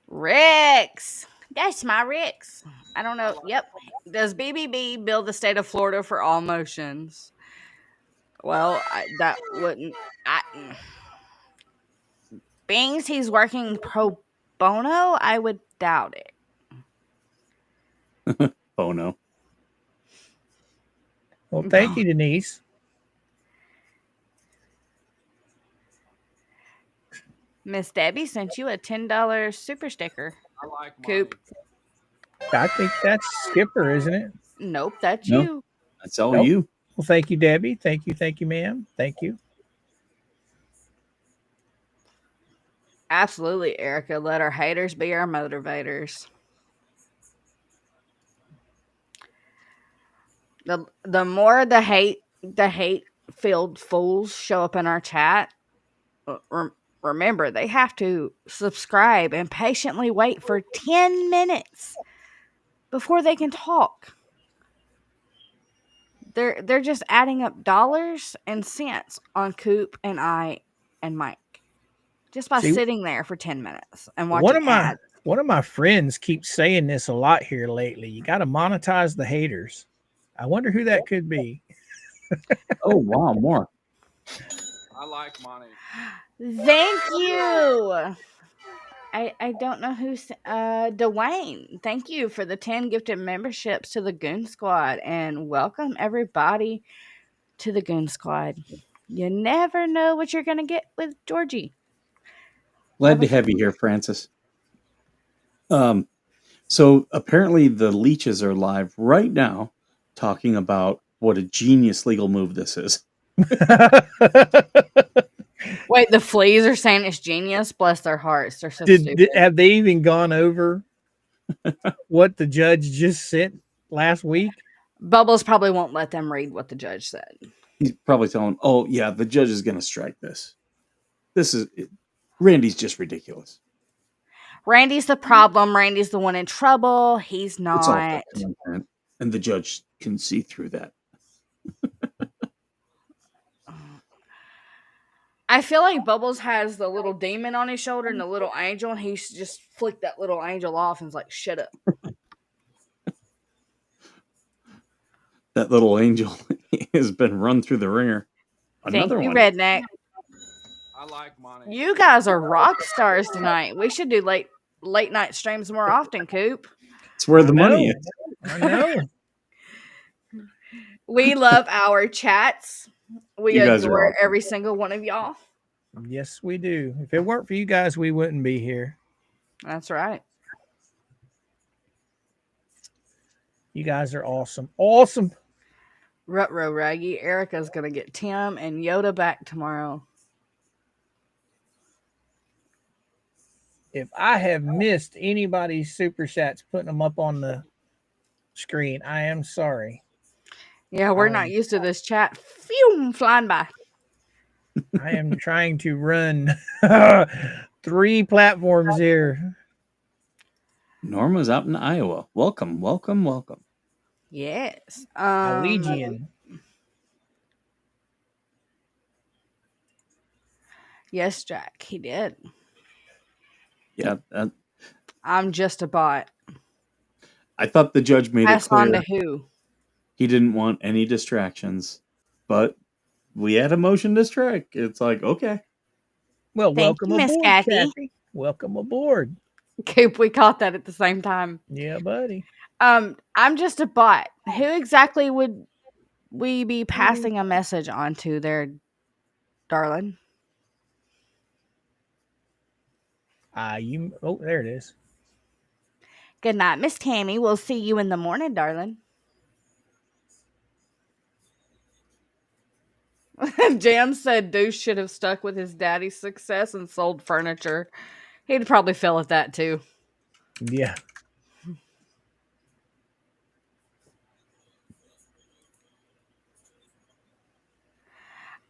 Rex. That's my Rex. I don't know. Yep. Does BBB build the state of Florida for all motions? Well, that wouldn't. Being he's working pro bono, I would doubt it. Bono. Well, thank you, Denise. Miss Debbie sent you a $10 super sticker. I like Coop. I think that's Skipper, isn't it? Nope, that's No. you. That's all Nope. you. Well, thank you, Debbie. Thank you, ma'am. Thank you. Absolutely, Erica. Let our haters be our motivators. The more the hate-filled fools show up in our chat, remember, they have to subscribe and patiently wait for 10 minutes before they can talk. They're just adding up dollars and cents on Coop and I and Mike just by sitting there for 10 minutes and watching ads. One of my friends keeps saying this a lot here lately. You got to monetize the haters. I wonder who that could be. Oh, wow, more. I like money. Thank you. I don't know who's Dwayne. Thank you for the 10 gifted memberships to the Goon Squad, and welcome everybody to the Goon Squad. You never know what you're gonna get with Georgie. Glad to have you here, Francis. So apparently the leeches are live right now talking about what a genius legal move this is. Wait, the fleas are saying it's genius. Bless their hearts. They're so stupid. Have they even gone over what the judge just said last week? Bubbles probably won't let them read what the judge said. He's probably telling them, oh, yeah, the judge is going to strike this. This is Randy's just ridiculous. Randy's the problem. Randy's the one in trouble. He's It's all not. for content, and the judge can see through that. I feel like Bubbles has the little demon on his shoulder and the little angel, and he's just flicked that little angel off and is like, shut up. That little angel has been run through the ringer. Another Thank you, one. Redneck. I like money. You guys are rock stars tonight. We should do late night streams more often, Coop. It's where the I money know. is. I know. We love our chats. We You guys are adore awesome. every single one of y'all. Yes, we do. If it weren't for you guys, we wouldn't be here. That's right. You guys are awesome. Awesome. Rutro Raggy. Erica's going to get Tim and Yoda back tomorrow. If I have missed anybody's super chats putting them up on the screen, I am sorry. Yeah, we're not used to this chat. Phew, flying by. I am trying to run 3 platforms here. Norma's out in Iowa. Welcome, welcome, welcome. Yes. Allegian. Yes, Jack, he did. Yeah, I'm just a bot. I thought the judge made Pass it clear on to who? he didn't want any distractions, but we had a motion to strike. It's like, okay. Well, Thank welcome you, Miss aboard, Kathy. Welcome aboard. Coop, we caught that at the same time. Yeah, buddy. I'm just a bot. Who exactly would we be passing a message on to there, darling? Oh, there it is. Good night, Miss Tammy. We'll see you in the morning, darling. Jam said Deuce should have stuck with his daddy's success and sold furniture. He'd probably fail at that too. Yeah.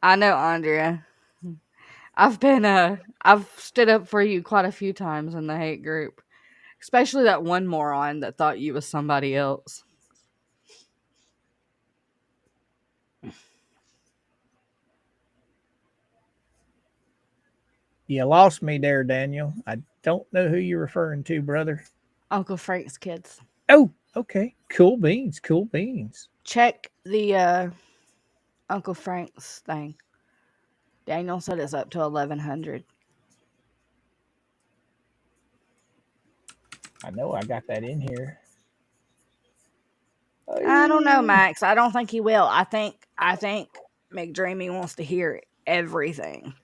I know, Andrea. I've stood up for you quite a few times in the hate group. Especially that one moron that thought you was somebody else. You lost me there, Daniel. I don't know who you're referring to, brother. Uncle Frank's kids. Oh, okay. Cool beans. Cool beans. Check the Uncle Frank's thing. Daniel said it's up to 1,100. I know I got that in here. I don't know, Max. I don't think he will. I think McDreamy wants to hear everything.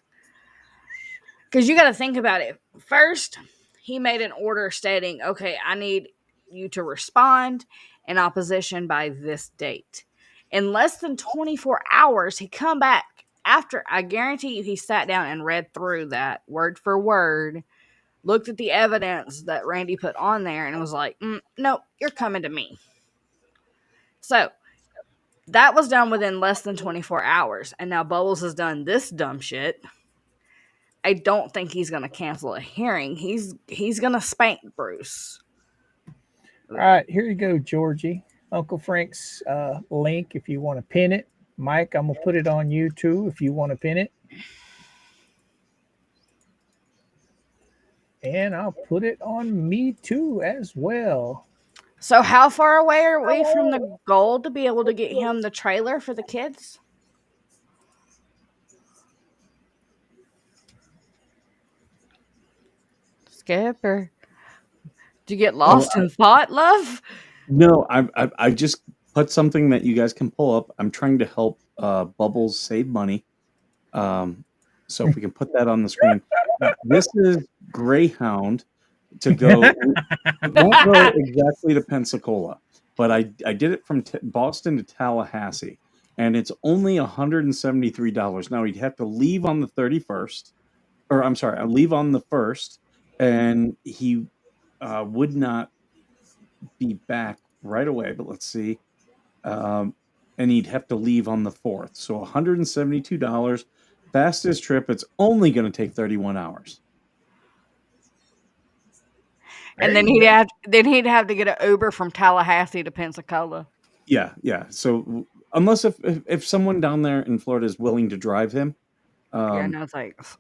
Because you got to think about it. First, he made an order stating, okay, I need you to respond in opposition by this date. In less than 24 hours, he come back after, I guarantee you, he sat down and read through that word for word, looked at the evidence that Randy put on there, and was like, no, you're coming to me. So, that was done within less than 24 hours. And now Bubbles has done this dumb shit. I don't think he's going to cancel a hearing. He's going to spank Bruce. All right, here you go, Georgie. Uncle Frank's link if you want to pin it. Mike, I'm going to put it on you too if you want to pin it. And I'll put it on me too as well. So how far away are we from the goal to be able to get him the trailer for the kids? Skip, or did you get lost in thought, love? No, I just put something that you guys can pull up. I'm trying to help Bubbles save money. So if we can put that on the screen. This is Greyhound to go. It won't go exactly to Pensacola, but I did it from Boston to Tallahassee, and it's only $173. Now he'd have to leave on the 31st, or I'm sorry, I leave on the 1st, and he would not be back right away. But let's see, and he'd have to leave on the 4th. So $172, fastest trip. It's only going to take 31 hours. And There then you he'd have to get an Uber from Tallahassee to Pensacola. Yeah. So unless if someone down there in Florida is willing to drive him, Yeah, no thanks.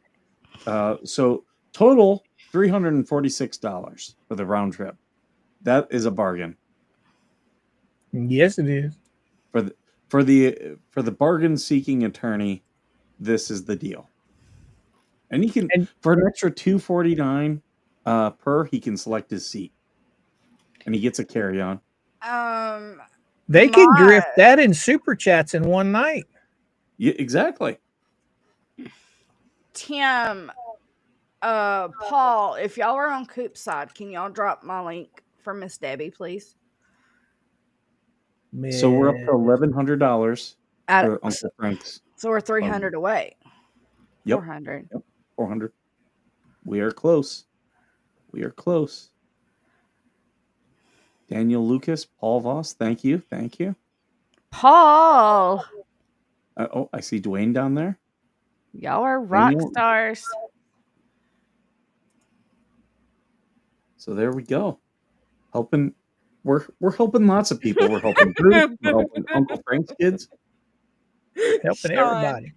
so total $346 for the round trip. That is a bargain. Yes, it is. For the bargain seeking attorney, this is the deal. And he can And- for an extra $249 per, he can select his seat, and he gets a carry on. They can My- grift that in super chats in one night. Yeah, exactly. Tim, Paul, if y'all are on Coop's side, can y'all drop my link for Miss Debbie, please? So we're up to $1,100 for Uncle So Frank's. we're 300 away. Yep. 400. Yep. 400. We are close. We are close. Daniel Lucas, Paul Voss, thank you. Thank you. Paul, Oh, I see Dwayne down there. y'all are rock Daniel. stars. So there we go. Helping. We're helping lots of people. We're helping Bruce. We're helping Uncle Frank's kids. Helping Sean. everybody.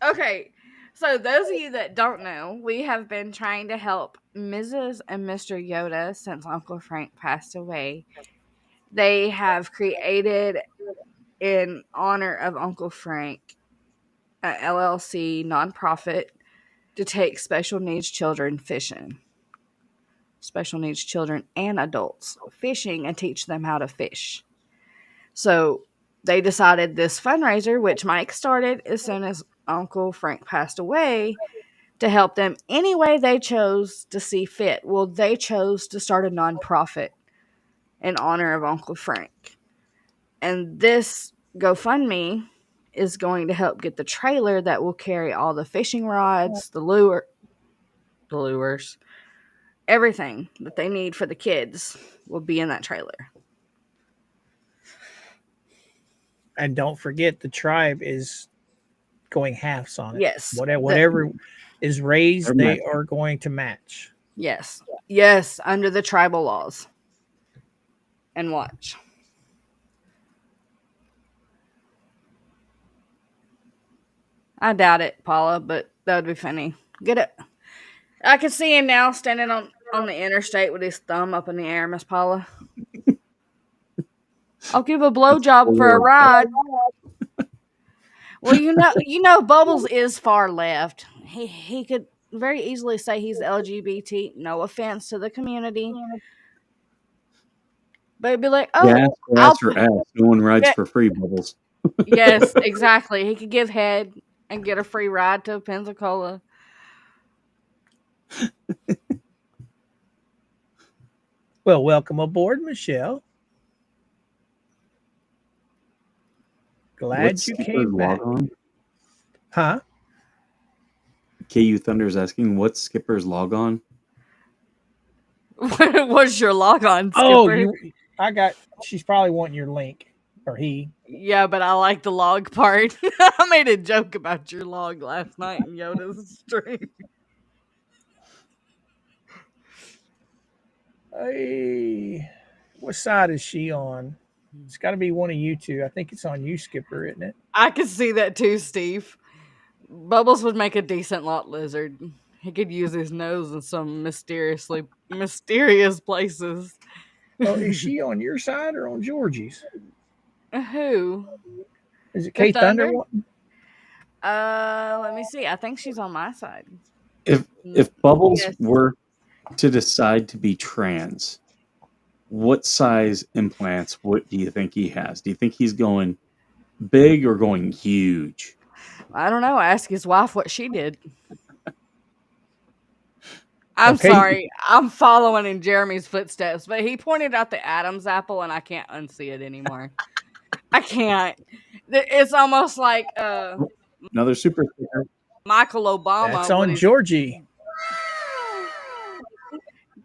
Okay, so those of you that don't know, we have been trying to help Mrs. and Mr. Yoda since Uncle Frank passed away. They have created, in honor of Uncle Frank, a LLC nonprofit to take special needs children fishing. Special needs children and adults fishing and teach them how to fish. So they decided this fundraiser, which Mike started as soon as Uncle Frank passed away, to help them any way they chose to see fit. Well, they chose to start a nonprofit in honor of Uncle Frank. And this GoFundMe is going to help get the trailer that will carry all the fishing rods, the lures, everything that they need for the kids will be in that trailer. And don't forget, the tribe is going halves on it. Yes. Whatever is raised, They're they matching. are going to match. Yes. Yes, under the tribal laws. And watch. I doubt it, Paula, but that would be funny. Get it? I can see him now standing on the interstate with his thumb up in the air, Miss Paula. I'll give a blowjob for a ride. Well, you know, Bubbles is far left. He could very easily say he's LGBT. No offense to the community, but it'd be like, oh, Gas or ass. No one rides for free, Bubbles. yes, exactly. He could give head and get a free ride to Pensacola. Well, welcome aboard, Michelle. Glad What's you Skipper's came back. log on? Huh? KU Thunder is asking, what's Skipper's log on? What's your log on, Skipper? Oh, she's probably wanting your link. Or he. Yeah, but I like the log part. I made a joke about your log last night in Yoda's stream. Hey, what side is she on? It's got to be one of you two. I think it's on you, Skipper, isn't it? I could see that too, Steve. Bubbles would make a decent lot lizard. He could use his nose in some mysterious places. Well, is she on your side or on Georgie's? Who? Is it The K Thunder? Thunder? Let me see. I think she's on my side. If Bubbles Yes. were to decide to be trans, what size implants do you think he has? Do you think he's going big or going huge? I don't know. Ask his wife what she did. I'm Okay. sorry. I'm following in Jeremy's footsteps, but he pointed out the Adam's apple, and I can't unsee it anymore. I can't. It's almost like Another super sticker. Michael Obama. That's on Georgie.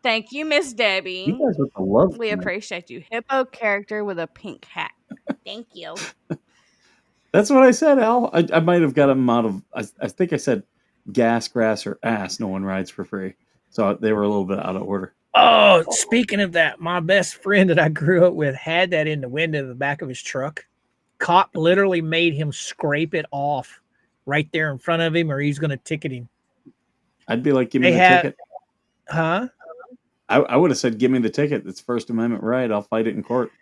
Thank you, Miss Debbie. You guys with the love. We tonight. appreciate you. Hippo character with a pink hat. Thank you. That's what I said, Al. I might have got him out of. I think I said gas, grass, or ass. No one rides for free. So they were a little bit out of order. Oh, speaking of that, my best friend that I grew up with had that in the window of the back of his truck. Cop literally made him scrape it off right there in front of him, or he's going to ticket him. I'd be like, give me They the have, ticket. huh? I would have said, give me the ticket. It's First Amendment right. I'll fight it in court.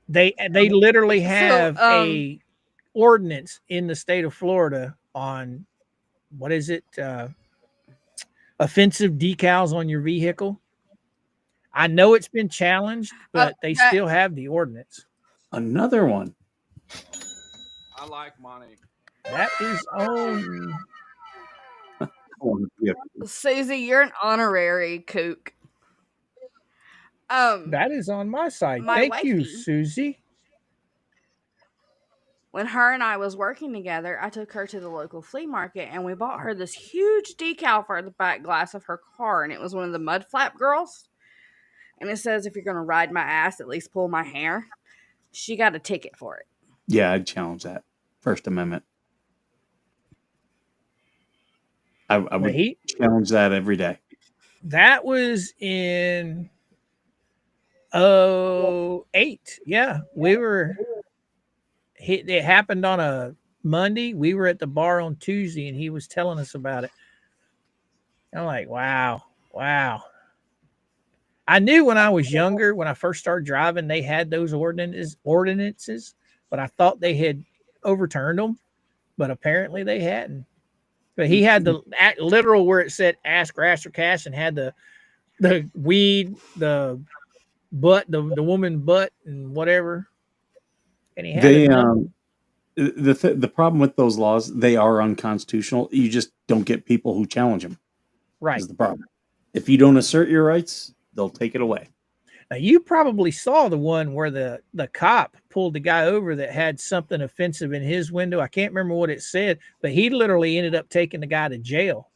They literally So, have a ordinance in the state of Florida on what is it? Offensive decals on your vehicle. I know it's been challenged, but they that- still have the ordinance. Another one. I like money. That is on. Oh, yeah. Susie, you're an honorary kook. That is on my side. My Thank you, wifey. Susie. When her and I was working together, I took her to the local flea market and we bought her this huge decal for the back glass of her car, and it was one of the mud flap girls. And it says, if you're going to ride my ass, at least pull my hair. She got a ticket for it. Yeah, I'd challenge that. First Amendment. I would challenge that every day. That was in 08. Yeah, it happened on a Monday. We were at the bar on Tuesday, and he was telling us about it. I'm like, wow. I knew when I was younger, when I first started driving, they had those ordinances, but I thought they had overturned them, but apparently they hadn't. But he had the literal where it said ask, grass, or cash, and had the weed, the butt, the woman butt, and whatever. And he had the problem with those laws, they are unconstitutional. You just don't get people who challenge them. right. Is the problem. If you don't assert your rights, they'll take it away. Now, you probably saw the one where the cop pulled the guy over that had something offensive in his window. I can't remember what it said, but he literally ended up taking the guy to jail.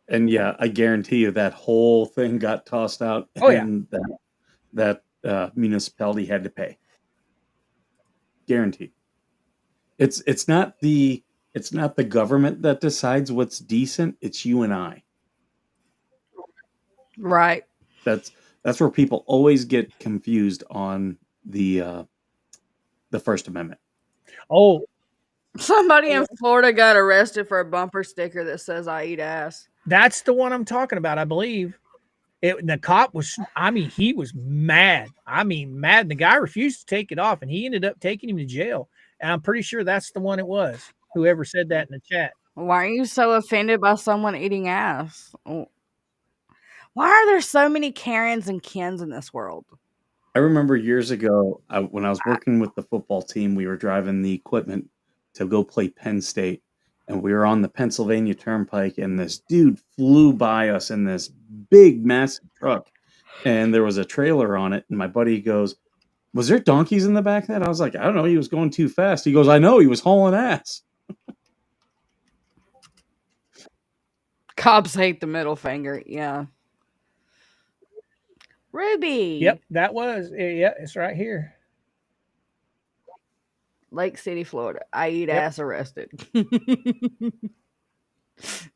And yeah, I guarantee you that whole thing got tossed out, and that municipality had to pay. Guaranteed. It's not the government that decides what's decent. It's you and I. Right. That's where people always get confused on the First Amendment. Oh, Somebody in Florida got arrested for a bumper sticker that says "I eat ass." that's the one I'm talking about, I believe. The cop was, he was mad. Mad. The guy refused to take it off, and he ended up taking him to jail. And I'm pretty sure that's the one it was, whoever said that in the chat. Why are you so offended by someone eating ass? Why are there so many Karens and Kens in this world? I remember years ago when I was working with the football team, we were driving the equipment to go play Penn State, and we were on the Pennsylvania Turnpike, and this dude flew by us in this big, massive truck, and there was a trailer on it, and my buddy goes, was there donkeys in the back of that? I was like, I don't know, he was going too fast. He goes, I know, he was hauling ass. Cops hate the middle finger. Yeah. Ruby. Yep, that was. Yeah, it's right here. Lake City, Florida. I eat ass arrested.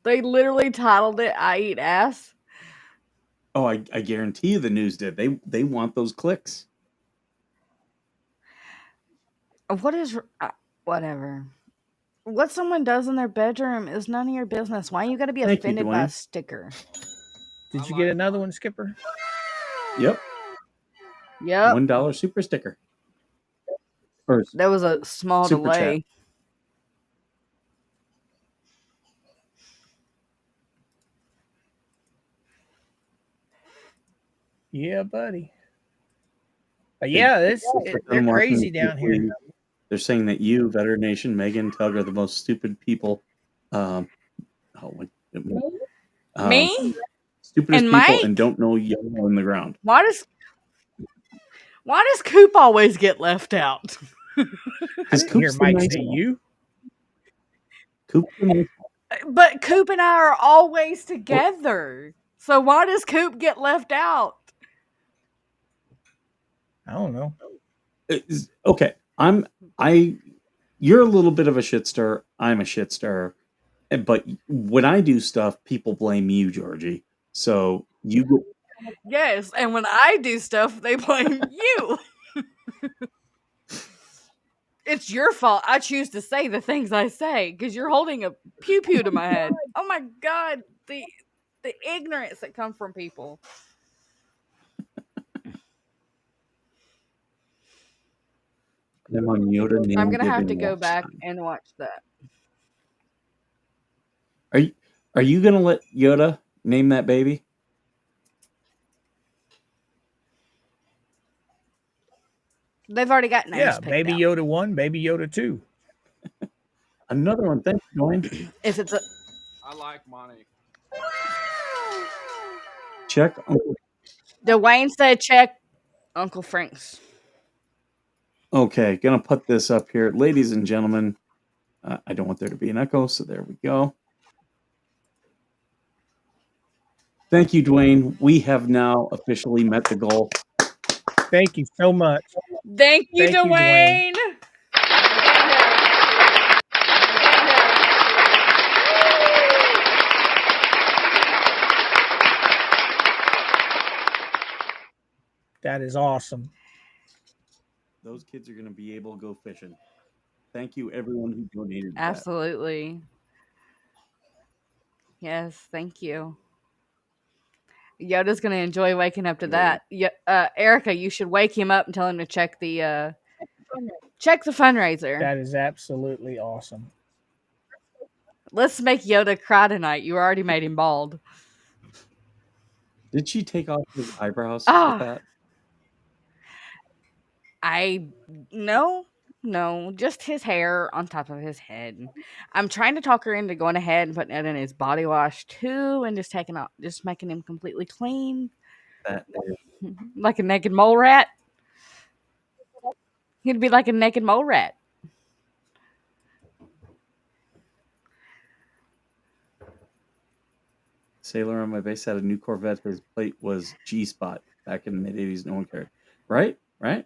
They literally titled it "I eat ass." Oh, I guarantee you the news did. They want those clicks. What is whatever? What someone does in their bedroom is none of your business. Why you got to be Thank you, offended by a Dwayne. sticker? Did you get another one, Skipper? Yep. Yep. $1 super sticker. Or There was a small Super delay. chat. Yeah, buddy. But yeah, they're crazy down here. They're saying that you, Veteran Nation, Megan, Tug are the most stupid people. Me? Stupidest And people Mike? and don't know yellow in the ground. Why does Coop always get left out? I didn't hear Mike say you. Coop. But Coop and I are always together. So why does Coop get left out? I don't know. Okay, you're a little bit of a shit stir. I'm a shit stir. But when I do stuff, people blame you, Georgie. So you Yes, and when I do stuff, they blame you. It's your fault. I choose to say the things I say because you're holding a pew pew to my head. Oh my god, the ignorance that comes from people. I'm on Yoda name I'm gonna have to giving go watch back time. and watch that. Are you gonna let Yoda name that baby? They've already got names Yeah, picked Baby out. Yoda 1, Baby Yoda 2. Another one. Thanks, Dwayne. If it's a I like money. Check. Dwayne said, check Uncle Frank's. Okay, gonna put this up here, ladies and gentlemen. I don't want there to be an echo, so there we go. Thank you, Dwayne. We have now officially met the goal. Thank you so much. Thank you, Thank you, Dwayne. Dwayne. That is awesome. Those kids are gonna be able to go fishing. Thank you, everyone who donated. That. Absolutely. Yes, thank you. Yoda's gonna enjoy waking up to that. Yeah, Erica, you should wake him up and tell him to check the fundraiser. That is absolutely awesome. Let's make Yoda cry tonight. You already made him bald. Did she take off his eyebrows Ah. with that? No, just his hair on top of his head. I'm trying to talk her into going ahead and putting it in his body wash too, and just making him completely clean, That like a naked mole rat. He'd be like a naked mole rat. sailor on my base had a new Corvette. His plate was G Spot back in the mid '80s. No one cared. Right? Right?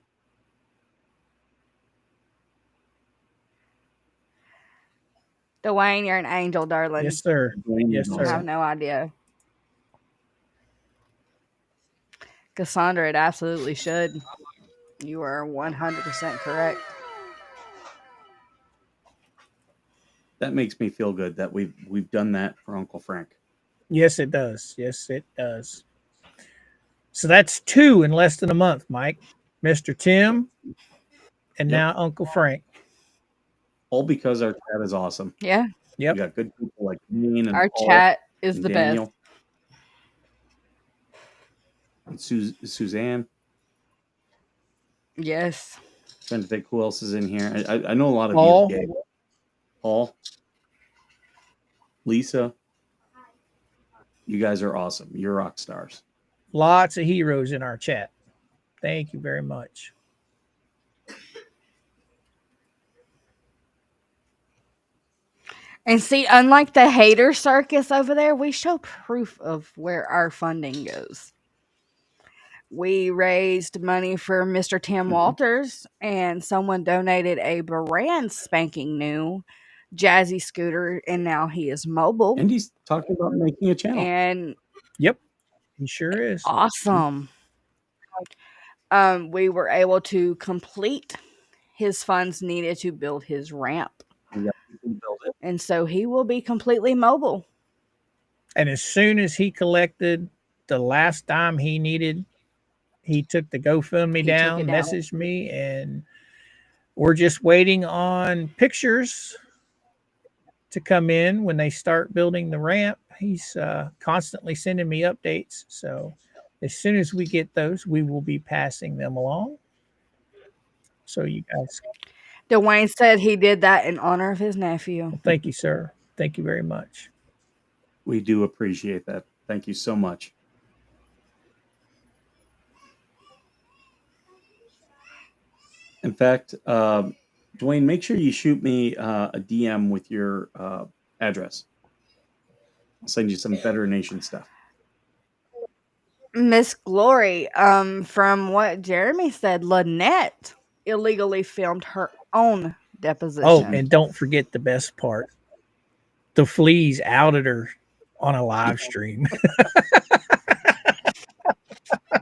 Dwayne, you're an angel, darling. Yes, sir. Dwayne Yes, is You sir. have no idea. Cassandra, it absolutely should. You are 100% correct. That makes me feel good that we've done that for Uncle Frank. Yes, it does. Yes, it does. So that's 2 in less than a month, Mike. Mr. Tim and Yep. now Uncle Frank. All because our chat is awesome. Yeah. Yep. We got good people like me and Our Paul chat is and the Daniel best. and Suzanne. Yes. Trying to think who else is in here. I know a lot of Paul. you. Gay. Paul. Lisa. You guys are awesome. You're rock stars. Lots of heroes in our chat. Thank you very much. And see, unlike the hater circus over there, we show proof of where our funding goes. We raised money for Mr. Tim Walters, and someone donated a brand spanking new jazzy scooter, and now he is mobile. And he's talking about making a channel. And Yep, he sure is. awesome. We were able to complete his funds needed to build his ramp. Yep, you can build it. And so he will be completely mobile. And as soon as he collected the last dime he needed, he took the GoFundMe down, messaged me, and we're just waiting on pictures to come in when they start building the ramp. He's constantly sending me updates. So as soon as we get those, we will be passing them along. So you guys. Dwayne said he did that in honor of his nephew. Well, thank you, sir. Thank you very much. We do appreciate that. Thank you so much. In fact, Dwayne, make sure you shoot me a DM with your address. I'll send you some Better Nation stuff. Miss Glory, from what Jeremy said, Lynette illegally filmed her own deposition. Oh, and don't forget the best part. the fleas outed her on a live stream.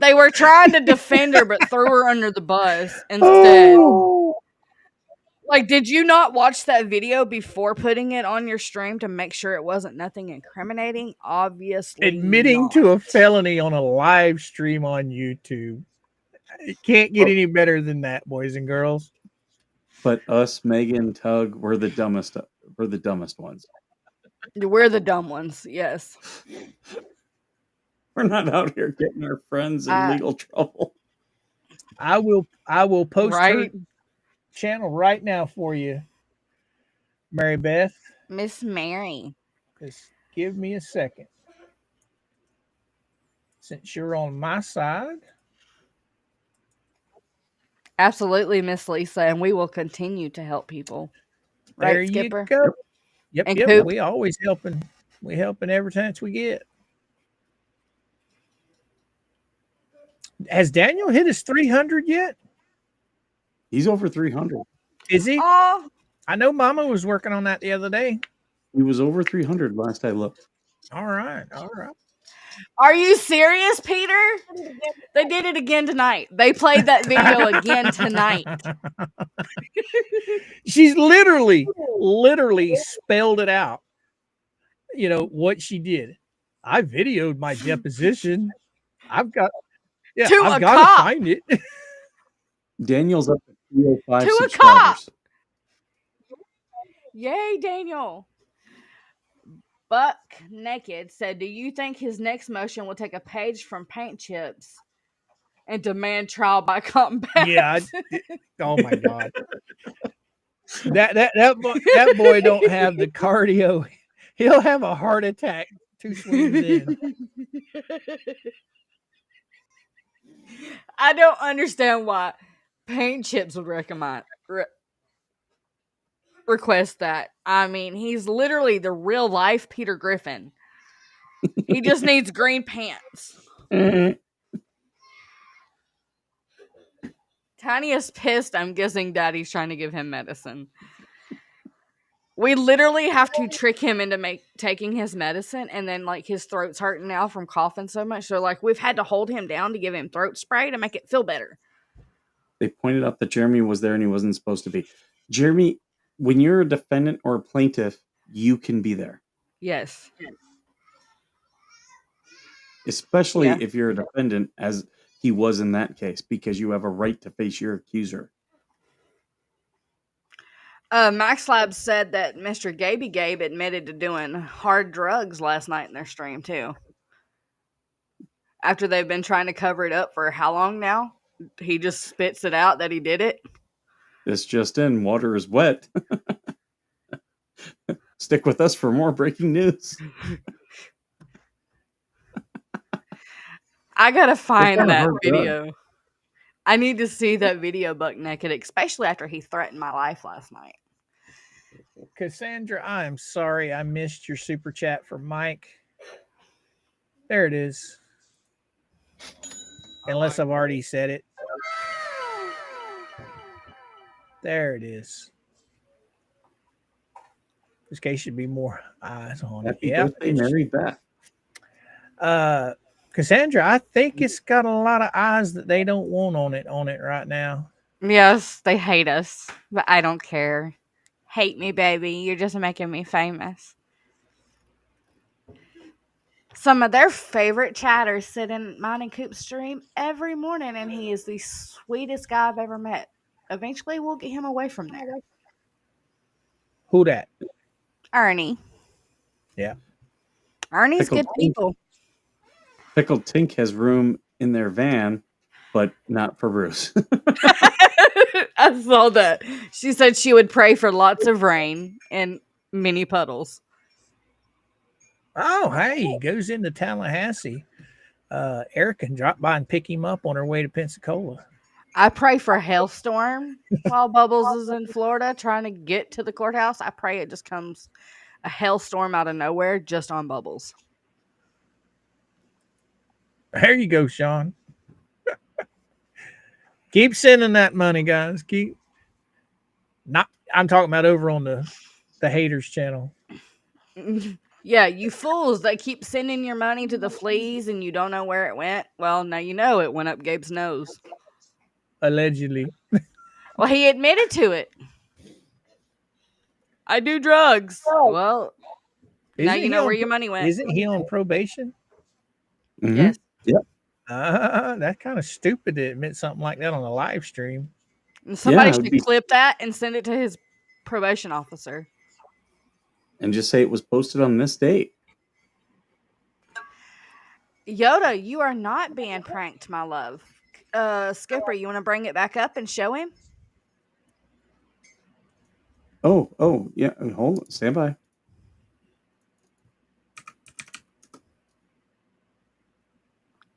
They were trying to defend her, but threw her under the bus instead. Oh, Like, did you not watch that video before putting it on your stream to make sure it wasn't nothing incriminating? Obviously, admitting not. to a felony on a live stream on YouTube. It can't get any better than that, boys and girls. But us, Megan, Tug, we're the dumbest. We're the dumbest ones. We're the dumb ones. Yes. We're not out here getting our friends in legal trouble. I will post Right? her channel right now for you, Mary Beth. Miss Mary. Just give me a second. Since you're on my side. Absolutely, Miss Lisa, and we will continue to help people. Right, There Skipper? you go. Yep, And yep. Coop? We always helping. We helping every chance we get. Has Daniel hit his 300 yet? He's over 300. Is he? Oh, I know Mama was working on that the other day. He was over 300 last I looked. All right, all right. are you serious, Peter? They did it again tonight. They played that video again tonight. She's literally spelled it out. You know what she did. I videoed my deposition. I've got To I've a got to cop. find it. Daniel's up to 305 To a subscribers. Yay, Daniel. Buck Naked said, do you think his next motion will take a page from Paint Chips and demand trial by combat? Yeah. Oh my God. That boy don't have the cardio. He'll have a heart attack 2 swings in. I don't understand why Paint Chips would request that. I mean, he's literally the real life Peter Griffin. He just needs green pants. Tiny is pissed. I'm guessing Daddy's trying to give him medicine. We literally have to trick him into taking his medicine, and then like his throat's hurting now from coughing so much. So like we've had to hold him down to give him throat spray to make it feel better. They pointed out that Jeremy was there and he wasn't supposed to be. Jeremy, when you're a defendant or a plaintiff, you can be there. Yes. Especially if you're a defendant, as he was in that case, because you have a right to face your accuser. Max Lab said that Mr. Gabe admitted to doing hard drugs last night in their stream too. After they've been trying to cover it up for how long now? He just spits it out that he did it. This just in, water is wet. Stick with us for more breaking news. I gotta find that hard video. I need to see that video, Buck Naked, especially after he threatened my life last night. Cassandra, I am sorry I missed your super chat for Mike. There it is. Unless I've already said it. There it is. This case should be more eyes on it. Happy birthday, Mary Beth. Cassandra, I think it's got a lot of eyes that they don't want on it right now. Yes, they hate us, but I don't care. Hate me, baby. You're just making me famous. Some of their favorite chatters sit in mine and Coop's stream every morning, and he is the sweetest guy I've ever met. Eventually, we'll get him away from there. Who that? Ernie. Yeah. Ernie's Pickled good people. Pickled Tink has room in their van, but not for Bruce. I saw that. She said she would pray for lots of rain and mini puddles. Oh, hey, he goes into Tallahassee. Eric can drop by and pick him up on her way to Pensacola. I pray for a hailstorm while Bubbles is in Florida trying to get to the courthouse. I pray it just comes a hailstorm out of nowhere just on Bubbles. There you go, Sean. Keep sending that money, guys. I'm talking about over on the haters channel. Yeah, you fools that keep sending your money to the fleas and you don't know where it went. Well, now you know it went up Gabe's nose. Allegedly. Well, he admitted to it. I do drugs. Well, now Isn't you he know where on? your money went. Isn't he on probation? Mhm. Yes. Yep. That's kind of stupid to admit something like that on a live stream. And somebody it'd should be, clip that and send it to his probation officer. and just say it was posted on this date. Yoda, you are not being pranked, my love. Skipper, you want to bring it back up and show him? Oh, yeah. Hold on. Stand by.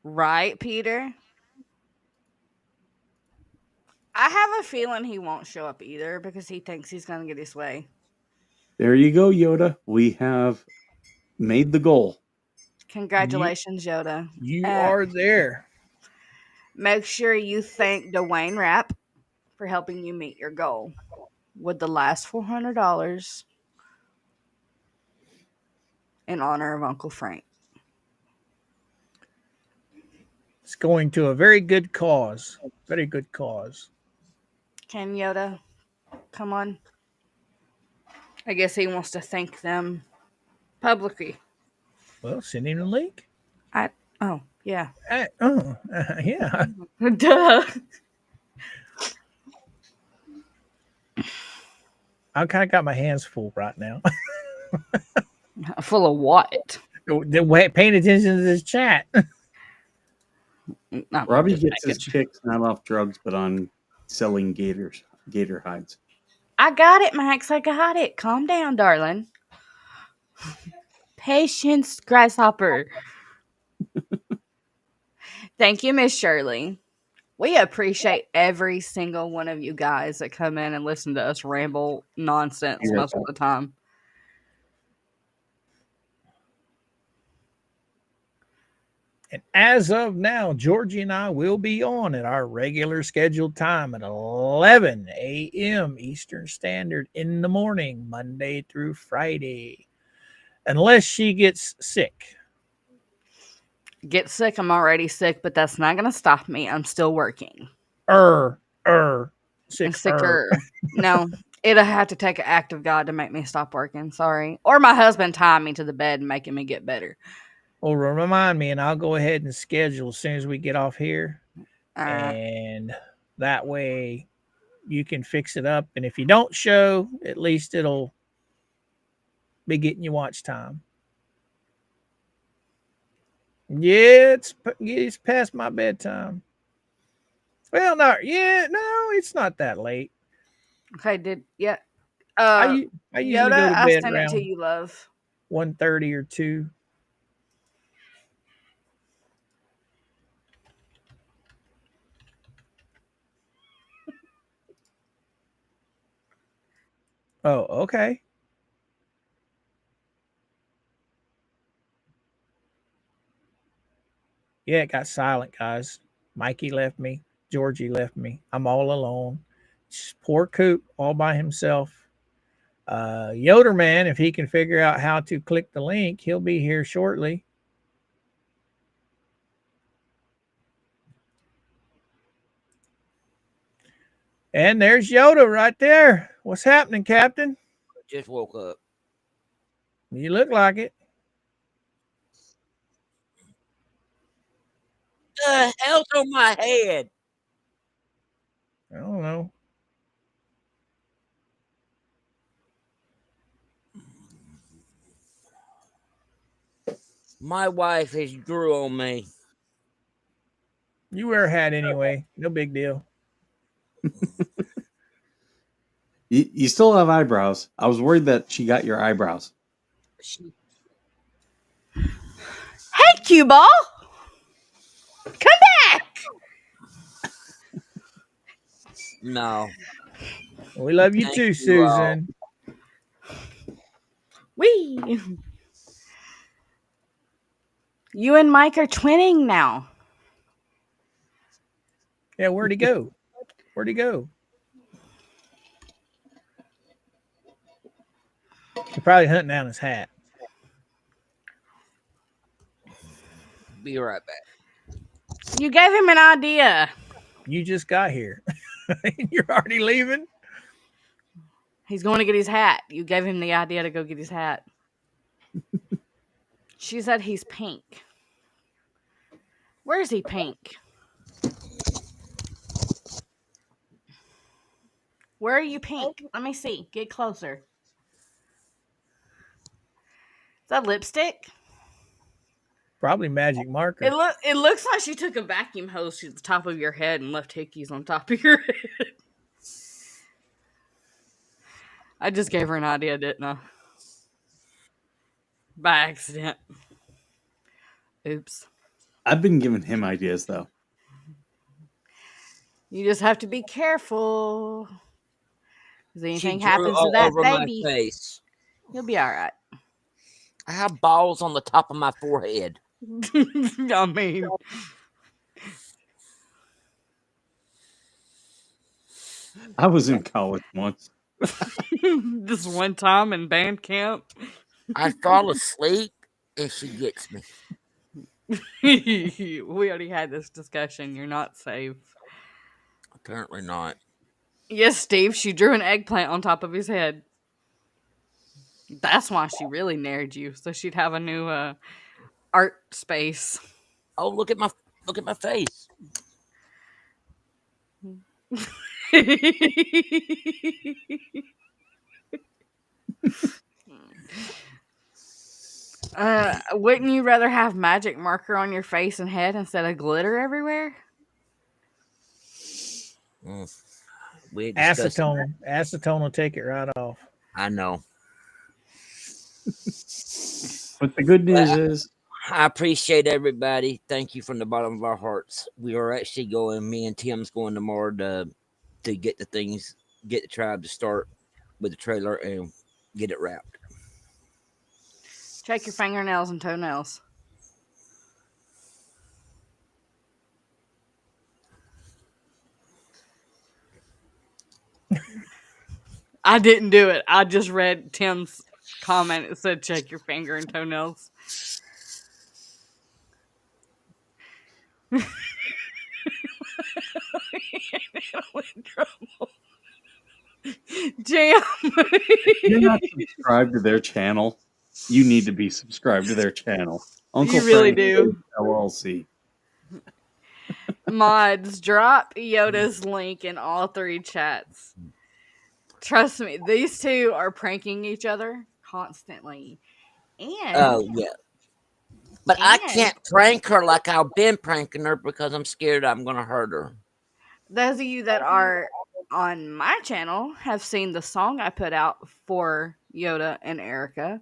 Right, Peter? I have a feeling he won't show up either because he thinks he's going to get his way. There you go, Yoda. We have made the goal. Congratulations, Yoda. You are there. Make sure you thank Dwayne Rapp for helping you meet your goal with the last $400 in honor of Uncle Frank. It's going to a very good cause. Very good cause. Can Yoda come on? I guess he wants to thank them publicly. Well, send him the link. Oh, yeah. Yeah. Duh. I kind of got my hands full right now. Full of what? Paying attention to this chat. No, Robbie just gets his making- chicks not off drugs, but on selling gator hides. I got it, Max. I got it. Calm down, darling. Patience, grasshopper. Thank you, Miss Shirley. We appreciate every single one of you guys that come in and listen to us ramble nonsense Yeah. most of the time. And as of now, Georgie and I will be on at our regular scheduled time at 11 a.m. Eastern Standard in the morning, Monday through Friday, unless she gets sick. Get sick. I'm already sick, but that's not going to stop me. I'm still working. Sick. Sicker. No, it'll have to take an act of God to make me stop working. Sorry. Or my husband tying me to the bed and making me get better. Well, remind me, and I'll go ahead and schedule as soon as we get off here. And that way you can fix it up. And if you don't show, at least it'll be getting you watch time. Yeah, it's past my bedtime. Well, no, it's not that late. Okay, yeah. I usually Yoda, go to I bed sent it to around you, love. 1:30 or 2. Oh, okay. Yeah, it got silent, guys. Mikey left me. Georgie left me. I'm all alone. Just poor Coop all by himself. Yoder Man, if he can figure out how to click the link, he'll be here shortly. And there's Yoda right there. What's happening, Captain? Just woke up. You look like it. The hell's on my head? I don't know. My wife has drew on me. You wear a hat anyway. No big deal. You still have eyebrows. I was worried that she got your eyebrows. Hey, cue ball. Come back. No. We love you Thank too, you, Susan. Wee. You and Mike are twinning now. Yeah, where'd he go? Where'd he go? He's probably hunting down his hat. Be right back. You gave him an idea. You just got here. You're already leaving? He's going to get his hat. You gave him the idea to go get his hat. She said he's pink. Where is he pink? Where are you pink? Let me see. Get closer. Is that lipstick? Probably magic marker. It looks like she took a vacuum hose to the top of your head and left hickeys on top of your head. I just gave her an idea, didn't I? By accident. Oops. I've been giving him ideas though. You just have to be careful. If anything She drew happens to all that over baby, my face. you'll be all right. I have balls on the top of my forehead. I mean, I was in college once. this one time in band camp. I fall asleep and she gets me. We already had this discussion. You're not safe. Apparently not. Yes, Steve, she drew an eggplant on top of his head. That's why she really nared you, so she'd have a new art space. Oh, look at my face. Wouldn't you rather have magic marker on your face and head instead of glitter everywhere? We discussed that. Acetone will take it right off. I know. But the good news is I appreciate everybody. Thank you from the bottom of our hearts. We are actually going. Me and Tim's going tomorrow to get the tribe to start with the trailer and get it wrapped. Check your fingernails and toenails. I didn't do it. I just read Tim's comment. It said check your finger and toenails. Jam. if you're not subscribed to their channel, you need to be subscribed to their channel. Uncle You really Frank do. LLC. Mods, drop Yoda's link in all 3 chats. Trust me, these two are pranking each other constantly. And Oh yeah. But I can't prank her like I've been pranking her because I'm scared I'm gonna hurt her. those of you that are on my channel have seen the song I put out for Yoda and Erica.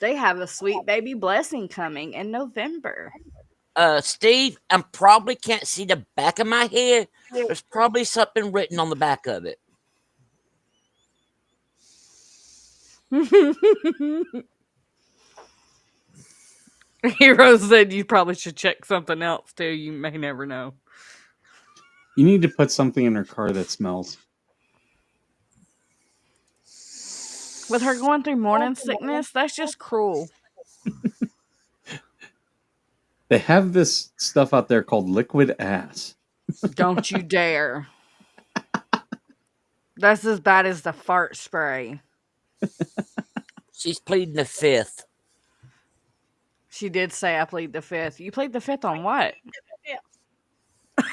They have a sweet baby blessing coming in November. Steve, I probably can't see the back of my head. There's probably something written on the back of it. Hero said you probably should check something else too. You may never know. You need to put something in her car that smells. With her going through morning sickness, that's just cruel. They have this stuff out there called liquid ass. Don't you dare. That's as bad as the fart spray. She's pleading the 5th. She did say I plead the 5th. You plead the 5th on what?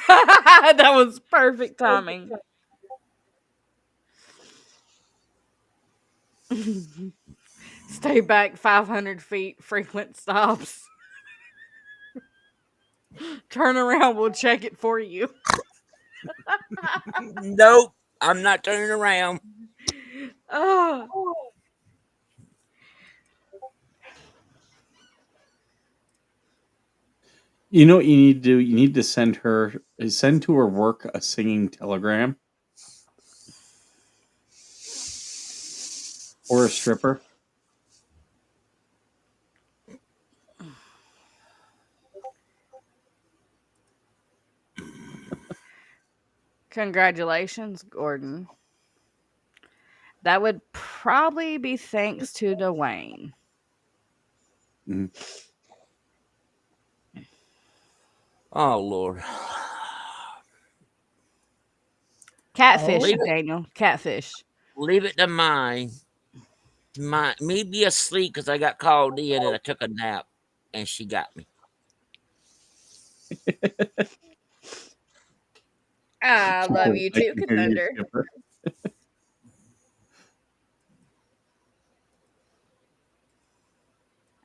That was perfect timing. Stay back 500 feet, frequent stops. Turn around, we'll check it for you. Nope, I'm not turning around. Oh. You know what you need to do? You need to send to her work a singing telegram. Or a stripper. Congratulations, Gordon. That would probably be thanks to Dwayne. Mm. Oh Lord. Catfish, Oh. Daniel. Catfish. Leave it to mine. Me be asleep because I got called in and I took a nap and she got me. I love you I too, can hear you, Thunder. Skipper.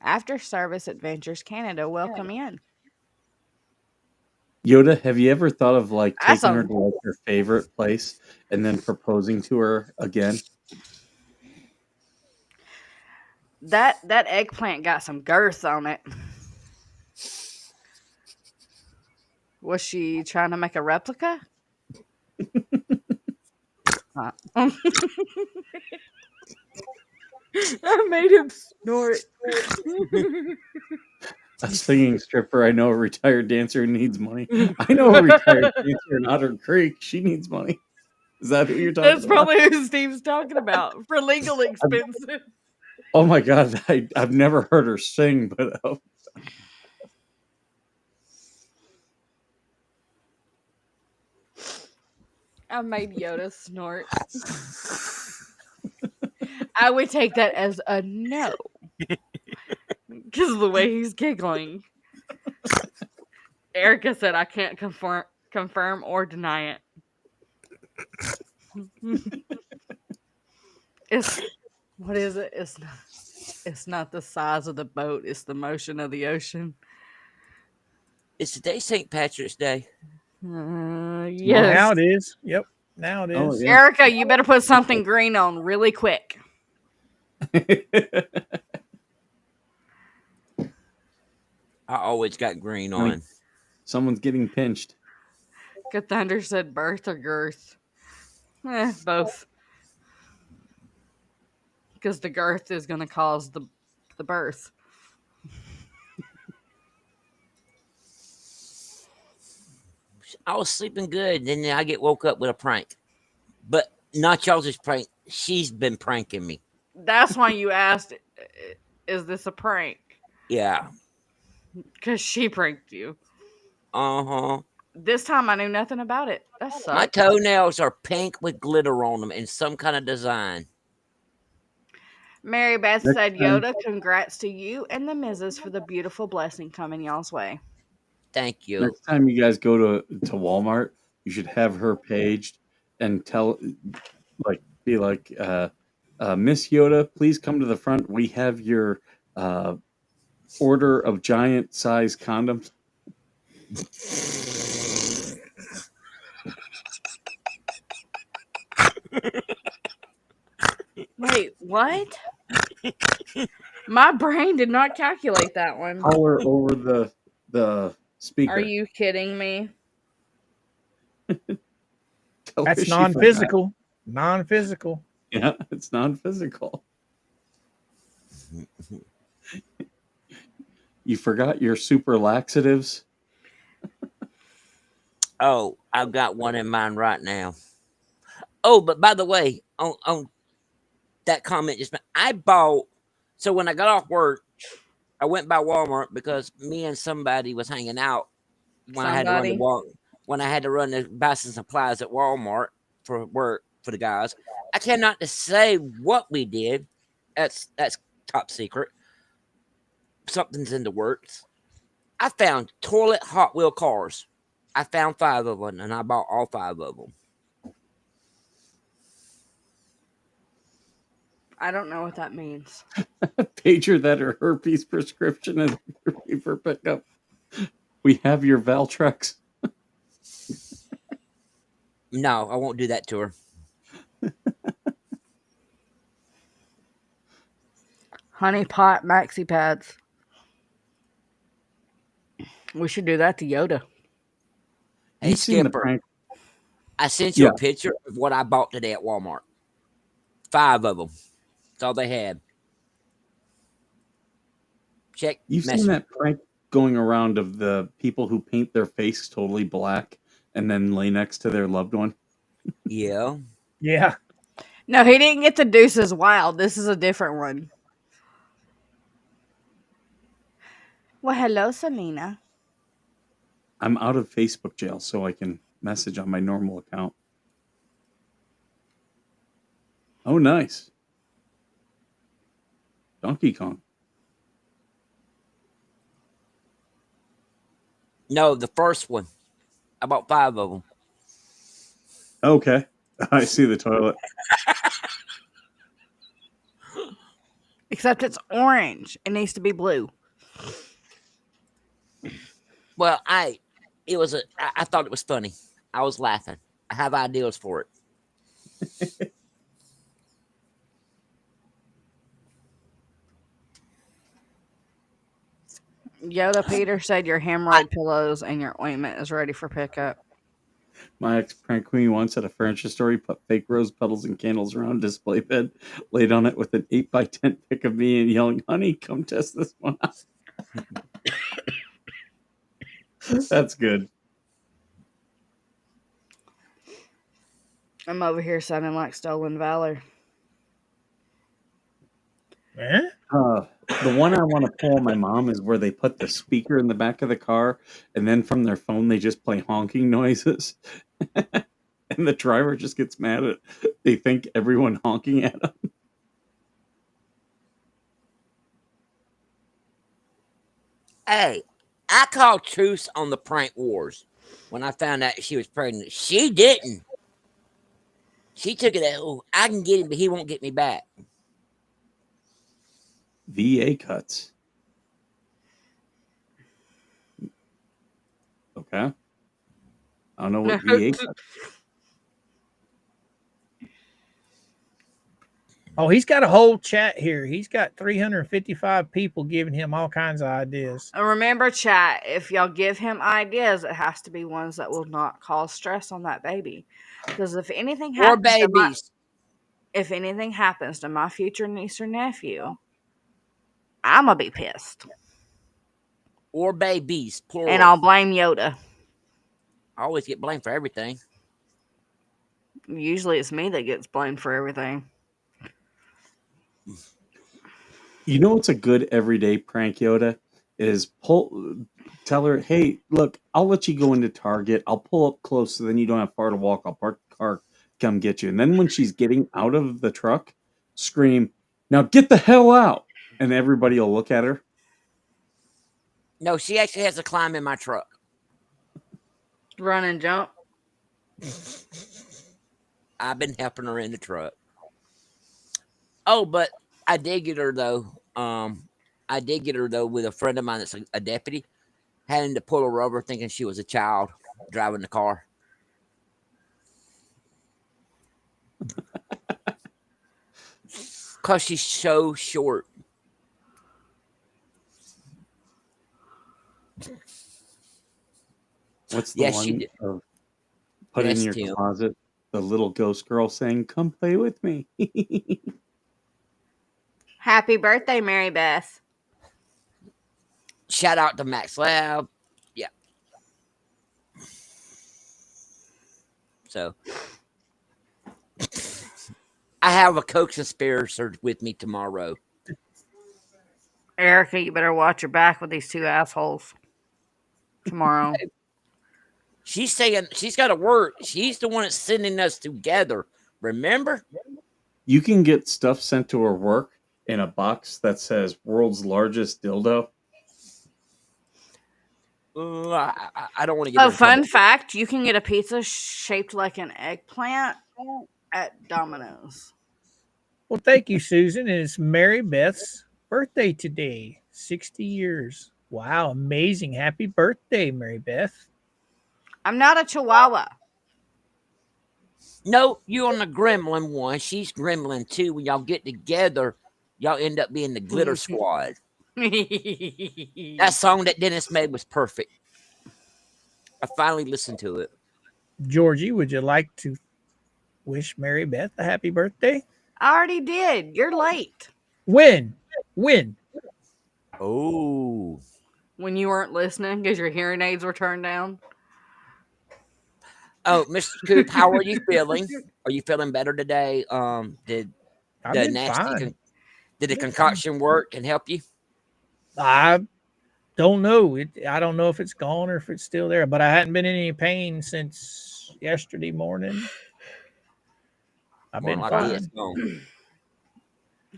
After Service Adventures Canada, welcome in. Yoda, have you ever thought of like That's taking her a to like your favorite place and then proposing to her again? that eggplant got some girth on it. Was she trying to make a replica? Huh. I made him snort. A singing stripper. I know a retired dancer who needs money. I know a retired dancer in Otter Creek. She needs money. Is that who you're talking That's about? probably who Steve's talking about for legal expenses. Oh my God, I've never heard her sing, but I made Yoda snort. I would take that as a no. Because of the way he's giggling. Erica said I can't confirm or deny it. It's what is it? It's not the size of the boat, it's the motion of the ocean. It's today St. Patrick's Day. Well, Yes. now it is. Yep. Now it is. Oh, yeah. Erica, you better put something green on really quick. I always got green on. Someone's getting pinched. Good Thunder said birth or girth. Both. Because the girth is going to cause the birth. I was sleeping good, then I get woke up with a prank. But not y'all's prank. She's been pranking me. That's why you asked, is this a prank? Yeah. Because she pranked you. Uh-huh. This time I knew nothing about it. That sucks. My toenails are pink with glitter on them in some kind of design. Mary Beth Next said, time- Yoda, congrats to you and the Mrs. for the beautiful blessing coming y'all's way. Thank you. Next time you guys go to Walmart, you should have her paged and be like, Miss Yoda, please come to the front. We have your order of giant size condoms. Wait, what? My brain did not calculate that one. Call her over the speaker. Are you kidding me? Tell her That's she forgot. non-physical. Non-physical. Yeah, it's non-physical. You forgot your super laxatives. Oh, I've got one in mind right now. Oh, but by the way, on that comment just I bought. So when I got off work, I went by Walmart because me and somebody was hanging out when I had to run to Somebody? when I had to run to buy some supplies at Walmart for work for the guys. I cannot say what we did. That's top secret. Something's in the works. I found toilet Hot Wheel cars. I found 5 of them, and I bought all 5 of them. I don't know what that means. Pager that her herpes prescription is for pickup. We have your Valtrex. No, I won't do that to her. Honey pot maxi pads. We should do that to Yoda. Hey, You've seen the Skipper, prank. I sent you Yeah. a picture of what I bought today at Walmart. 5 of them. That's all they had. Check. You've seen Messenger. that prank going around of the people who paint their face totally black and then lay next to their loved one. Yeah. Yeah. No, he didn't get the Deuces Wild. This is a different one. Well, hello, Selena. I'm out of Facebook jail, so I can message on my normal account. Oh, nice. Donkey Kong. No, the first one. About 5 of them. Okay. I see the toilet. Except it's orange. It needs to be blue. Well, I thought it was funny. I was laughing. I have ideas for it. Yoda Peter said your hemorrhoid pillows and your ointment is ready for pickup. My ex prank queen once at a furniture store put fake rose petals and candles around a display bed, laid on it with an 8x10 pic of me and yelling, "Honey, come test this one out." That's good. I'm over here sounding like stolen valor. Eh? The one I want to pull on my mom is where they put the speaker in the back of the car, and then from their phone they just play honking noises, and the driver just gets mad at. They think everyone honking at them. Hey, I called truce on the prank wars when I found out she was pregnant. She didn't. She took it as, oh, I can get him, but he won't get me back. VA cuts. Okay. I don't know what VA cuts. Oh, he's got a whole chat here. He's got 355 people giving him all kinds of ideas. Remember, chat, if y'all give him ideas, it has to be ones that will not cause stress on that baby. Because if anything Or happens babies. to my future niece or nephew, I'm gonna be pissed. Or babies, plural. And I'll blame Yoda. I always get blamed for everything. Usually it's me that gets blamed for everything. You know what's a good everyday prank, Yoda? Is tell her, "Hey, look, I'll let you go into Target. I'll pull up close so then you don't have far to walk. I'll park the car, come get you." And then when she's getting out of the truck, scream, "Now get the hell out!" And everybody will look at her. No, she actually has to climb in my truck. Run and jump. I've been helping her in the truck. Oh, but I did get her though. With a friend of mine that's a deputy, having to pull her over thinking she was a child driving the car. Because she's so short. What's the one of put Yes, in your Tim. closet? The little ghost girl saying, "Come play with me." Happy birthday, Mary Beth. Shout out to Max Lab. Yeah. So I have a co-conspirator with me tomorrow. Erica, you better watch your back with these two assholes tomorrow. She's saying she's got to work. She's the one that's sending us together. Remember? You can get stuff sent to her work in a box that says "World's Largest Dildo." I don't want to get. A fun fact: you can get a pizza shaped like an eggplant at Domino's. Well, thank you, Susan. And it's Mary Beth's birthday today. 60 years. Wow, amazing. Happy birthday, Mary Beth. I'm not a chihuahua. No, you're on the gremlin one. She's gremlin too. When y'all get together, y'all end up being the glitter squad. That song that Dennis made was perfect. I finally listened to it. Georgie, would you like to wish Mary Beth a happy birthday? I already did. You're late. When? Oh. When you weren't listening because your hearing aids were turned down. Oh, Mr. Coop, how are you feeling? Are you feeling better today? Did the concoction work and help you? I Don't know. I don't know if it's gone or if it's still there, but I hadn't been in any pain since yesterday morning. I've More been likely it's fine. gone.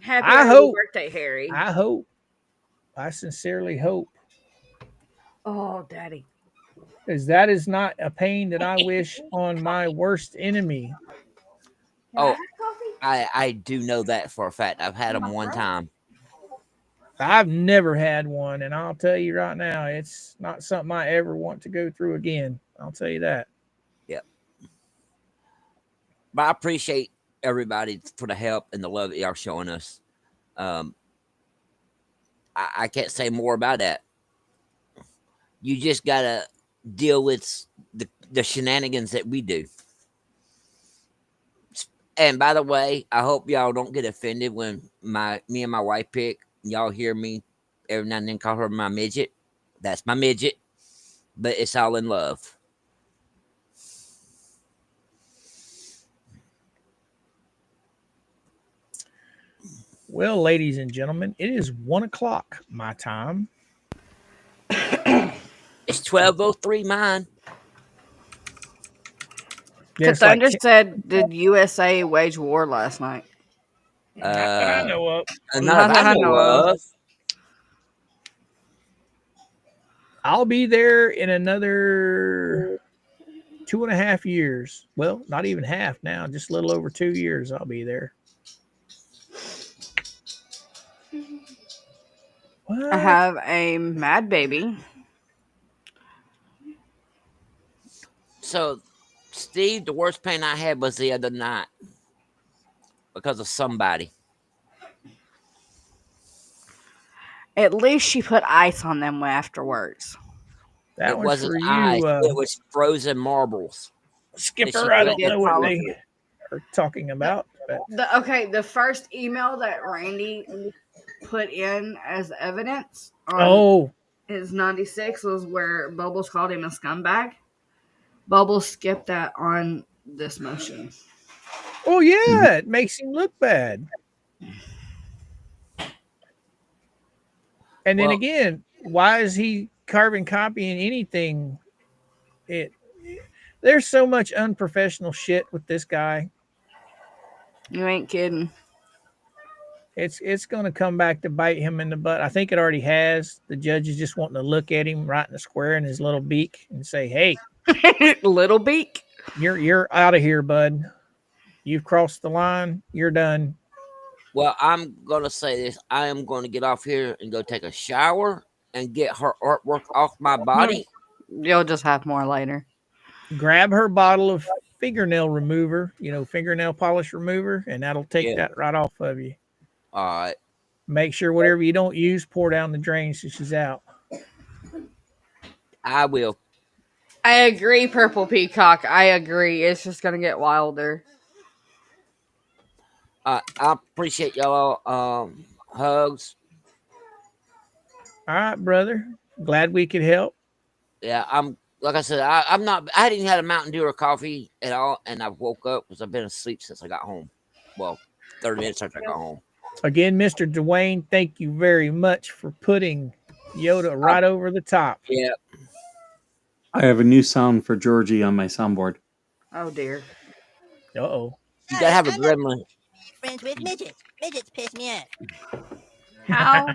Happy I early hope. birthday, Harry. I hope. I sincerely hope. Oh, Daddy. Because that is not a pain that I wish on my worst enemy. Oh, I do know that for a fact. I've had them one time. I've never had one, and I'll tell you right now, it's not something I ever want to go through again. I'll tell you that. Yep. But I appreciate everybody for the help and the love that y'all showing us. I can't say more about that. You just gotta deal with the shenanigans that we do. And by the way, I hope y'all don't get offended when me and my wife pick. Y'all hear me every now and then call her my midget. That's my midget, but it's all in love. Well, ladies and gentlemen, it is 1:00 my time. It's 12:03 mine. Yeah, it's Thunder like said, "Did USA wage war last night?" not that I know of. Not that I know of. I'll be there in another 2.5 years. Well, not even half now, just a little over 2 years. I'll be there. What? I have a mad baby. So, Steve, the worst pain I had was the other night because of somebody. At least she put ice on them afterwards. That It was wasn't for ice. you, It was frozen marbles. Skipper. I don't did know what follow they are talking about. But The first email that Randy put in as evidence on oh, his 96 was where Bubbles called him a scumbag. Bubbles skipped that on this motion. oh yeah, it makes him look bad. And then Well, again, why is he carbon copying anything? It there's so much unprofessional shit with this guy. You ain't kidding. It's going to come back to bite him in the butt. I think it already has. The judge is just wanting to look at him right in the square in his little beak and say, "Hey, Little beak. you're out of here, bud. You've crossed the line. You're done." well, I'm going to say this. I am going to get off here and go take a shower and get her artwork off my body. You'll just have more later. Grab her bottle of fingernail remover, fingernail polish remover, and that'll take that right off of you. All right. Make sure whatever you don't use, pour down the drain so she's out. I will. I agree, Purple Peacock. I agree. It's just going to get wilder. I appreciate y'all. Hugs. All right, brother. Glad we could help. Yeah, I'm. Like I said, I'm not. I hadn't even had a Mountain Dew or coffee at all, and I woke up because I've been asleep since I got home. Well, 30 minutes after I got home. Again, Mr. Dwayne, thank you very much for putting Yoda right over the top. Yeah. I have a new sound for Georgie on my soundboard. Oh, dear. Uh-oh. You gotta have a gremlin. Friends with midgets. Midgets piss me off. How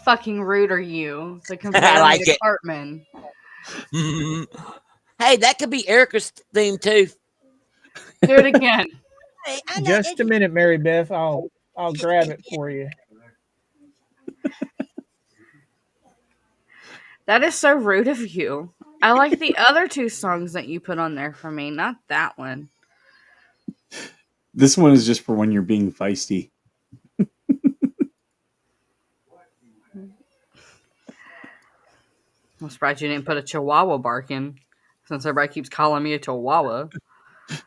fucking rude are you to compare I like me to it. Cartman? Hey, that could be Erica's theme too. Do it again. Hey, I'm not Just a interested. minute, Mary Beth. I'll grab it for you. That is so rude of you. I like the other two songs that you put on there for me, not that one. This one is just for when you're being feisty. I'm surprised you didn't put a chihuahua bark in, since everybody keeps calling me a chihuahua.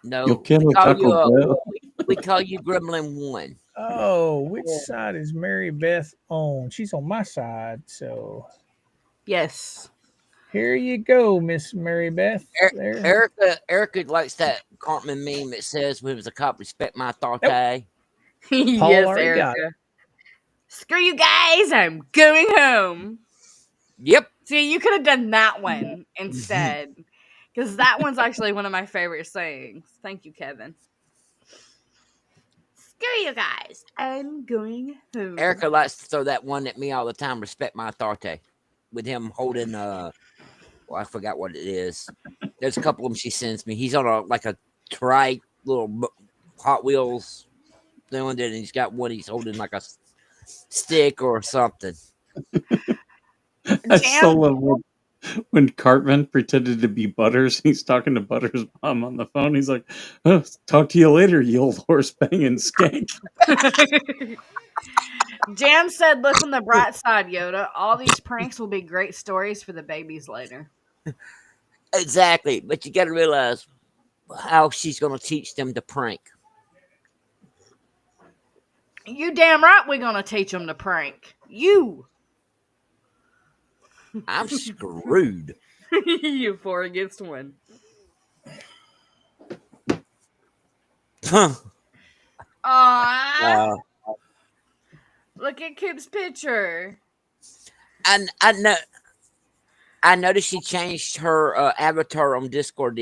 No, You'll kill we a call Taco you Bell. we call you Gremlin 1. Oh, which side is Mary Beth on? She's on my side, so Yes. here you go, Miss Mary Beth. There. Erica likes that Cartman meme that says, "When was a cop respect my authority." Nope. Yes, already got Erica. Screw you guys, I'm going home. Yep. See, you could have done that one instead. Because that one's actually one of my favorite sayings. Thank you, Kevin. Screw you guys. I'm going home. Erica likes to throw that one at me all the time. Respect my authority. With him holding, well, I forgot what it is. There's a couple of them she sends me. He's on a trike little Hot Wheels thing, and he's got one he's holding like a stick or something. I so love when Cartman pretended to be Butters. He's talking to Butters' mom on the phone. He's like, oh, talk to you later, you old horse banging skank. Jam said, look on the bright side, Yoda. All these pranks will be great stories for the babies later. Exactly. But you got to realize how she's going to teach them to prank. You damn right we're going to teach them to prank. You. I'm screwed. You 4 against 1. Aww. Look at Coop's picture. I noticed she changed her avatar on Discord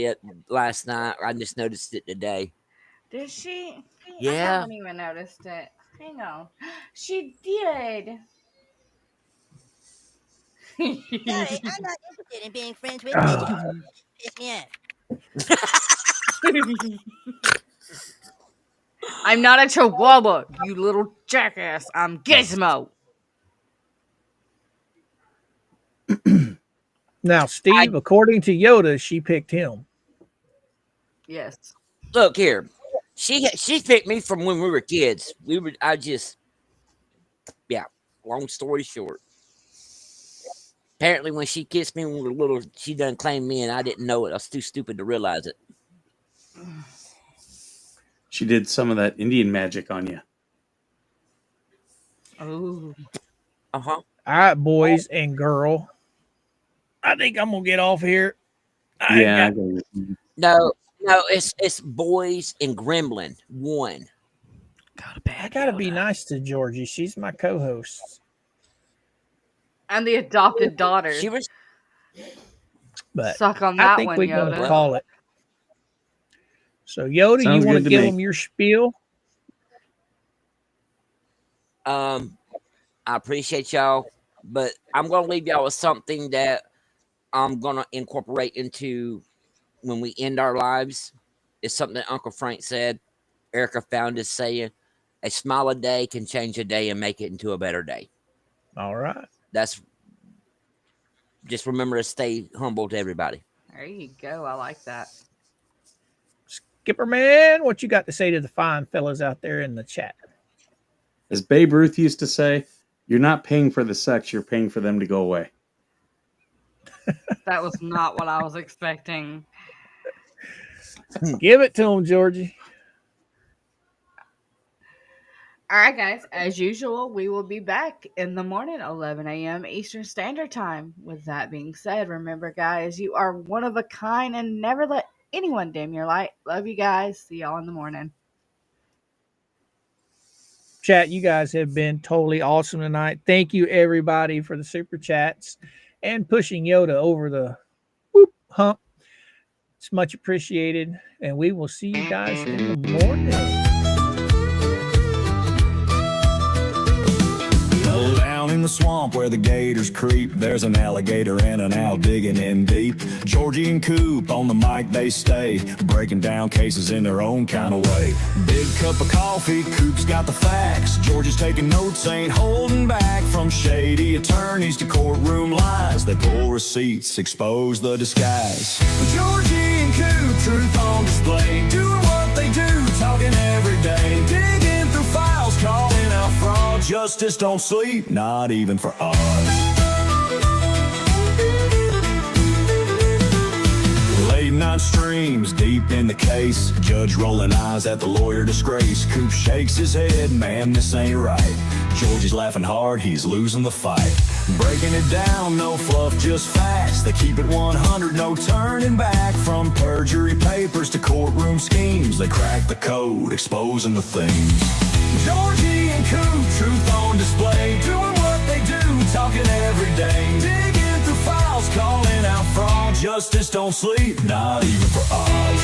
last night. I just noticed it today. Did she? Yeah. I haven't even noticed it. Hang on. She did. Sorry, I'm not interested in being friends with midgets. Piss me off. I'm not a chihuahua, you little jackass. I'm Gizmo. Now, Steve, according to Yoda, she picked him. Yes. Look here. She picked me from when we were kids. Long story short. Apparently, when she kissed me when we were little, she done claimed me, and I didn't know it. I was too stupid to realize it. She did some of that Indian magic on you. Oh. Uh-huh. All right, boys and girl. I think I'm going to get off here. No, it's boys and Gremlin 1. I got to be nice to Georgie. She's my co-host. And the adopted daughter. She was. But suck on that I think one, we're going to Yoda. call it. So, Yoda, Sounds you want good to to give me. them your spiel? I appreciate y'all, but I'm gonna leave y'all with something that I'm gonna incorporate into when we end our lives. It's something that Uncle Frank said. Erica found us saying, "A smile a day can change a day and make it into a better day." All right. That's just remember to stay humble to everybody. There you go. I like that. Skipper man, what you got to say to the fine fellas out there in the chat? As Babe Ruth used to say, you're not paying for the sex, you're paying for them to go away. That was not what I was expecting. Give it to him, Georgie. All right, guys. As usual, we will be back in the morning, 11 a.m. Eastern Standard Time. With that being said, remember, guys, you are one of a kind and never let anyone dim your light. Love you guys. See y'all in the morning. Chat, you guys have been totally awesome tonight. Thank you, everybody, for the super chats and pushing Yoda over the hump. It's much appreciated. And we will see you guys in the morning. Low down in the swamp where the gators creep, there's an alligator and an owl digging in deep. Georgie and Coop on the mic they stay, breaking down cases in their own kind of way. Big cup of coffee, Coop's got the facts, Georgie's taking notes, ain't holding back. From shady attorneys to courtroom lies, they pull receipts, expose the disguise. Georgie and Coop, truth on display, doing what they do, talking every day, digging through files, calling out fraud. Justice don't sleep, not even for us. Late night streams, deep in the case, judge rolling eyes at the lawyer disgrace. Coop shakes his head, man, this ain't right. Georgie's laughing hard, he's losing the fight. Breaking it down, no fluff, just facts. They keep it 100, no turning back. From perjury papers to courtroom schemes, they crack the code, exposing the things. Georgie and Coop, truth on display, doing what they do, talking every day, digging laws, calling out fraud. Justice don't sleep, not even for us.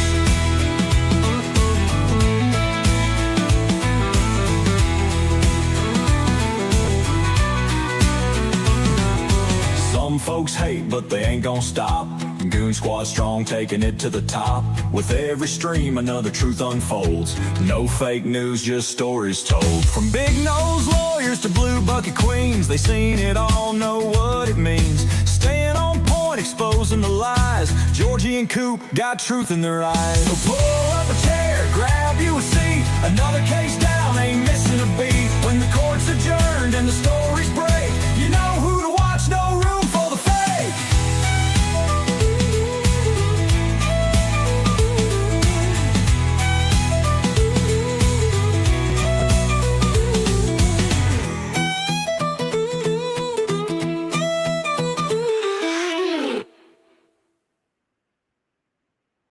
Some folks hate, but they ain't gonna stop. Goon Squad strong, taking it to the top. With every stream, another truth unfolds. No fake news, just stories told. From big nose lawyers to blue bucket queens, they seen it all, know what it means. Staying on point, exposing the lies. Georgie and Coop got truth in their eyes. So pull up a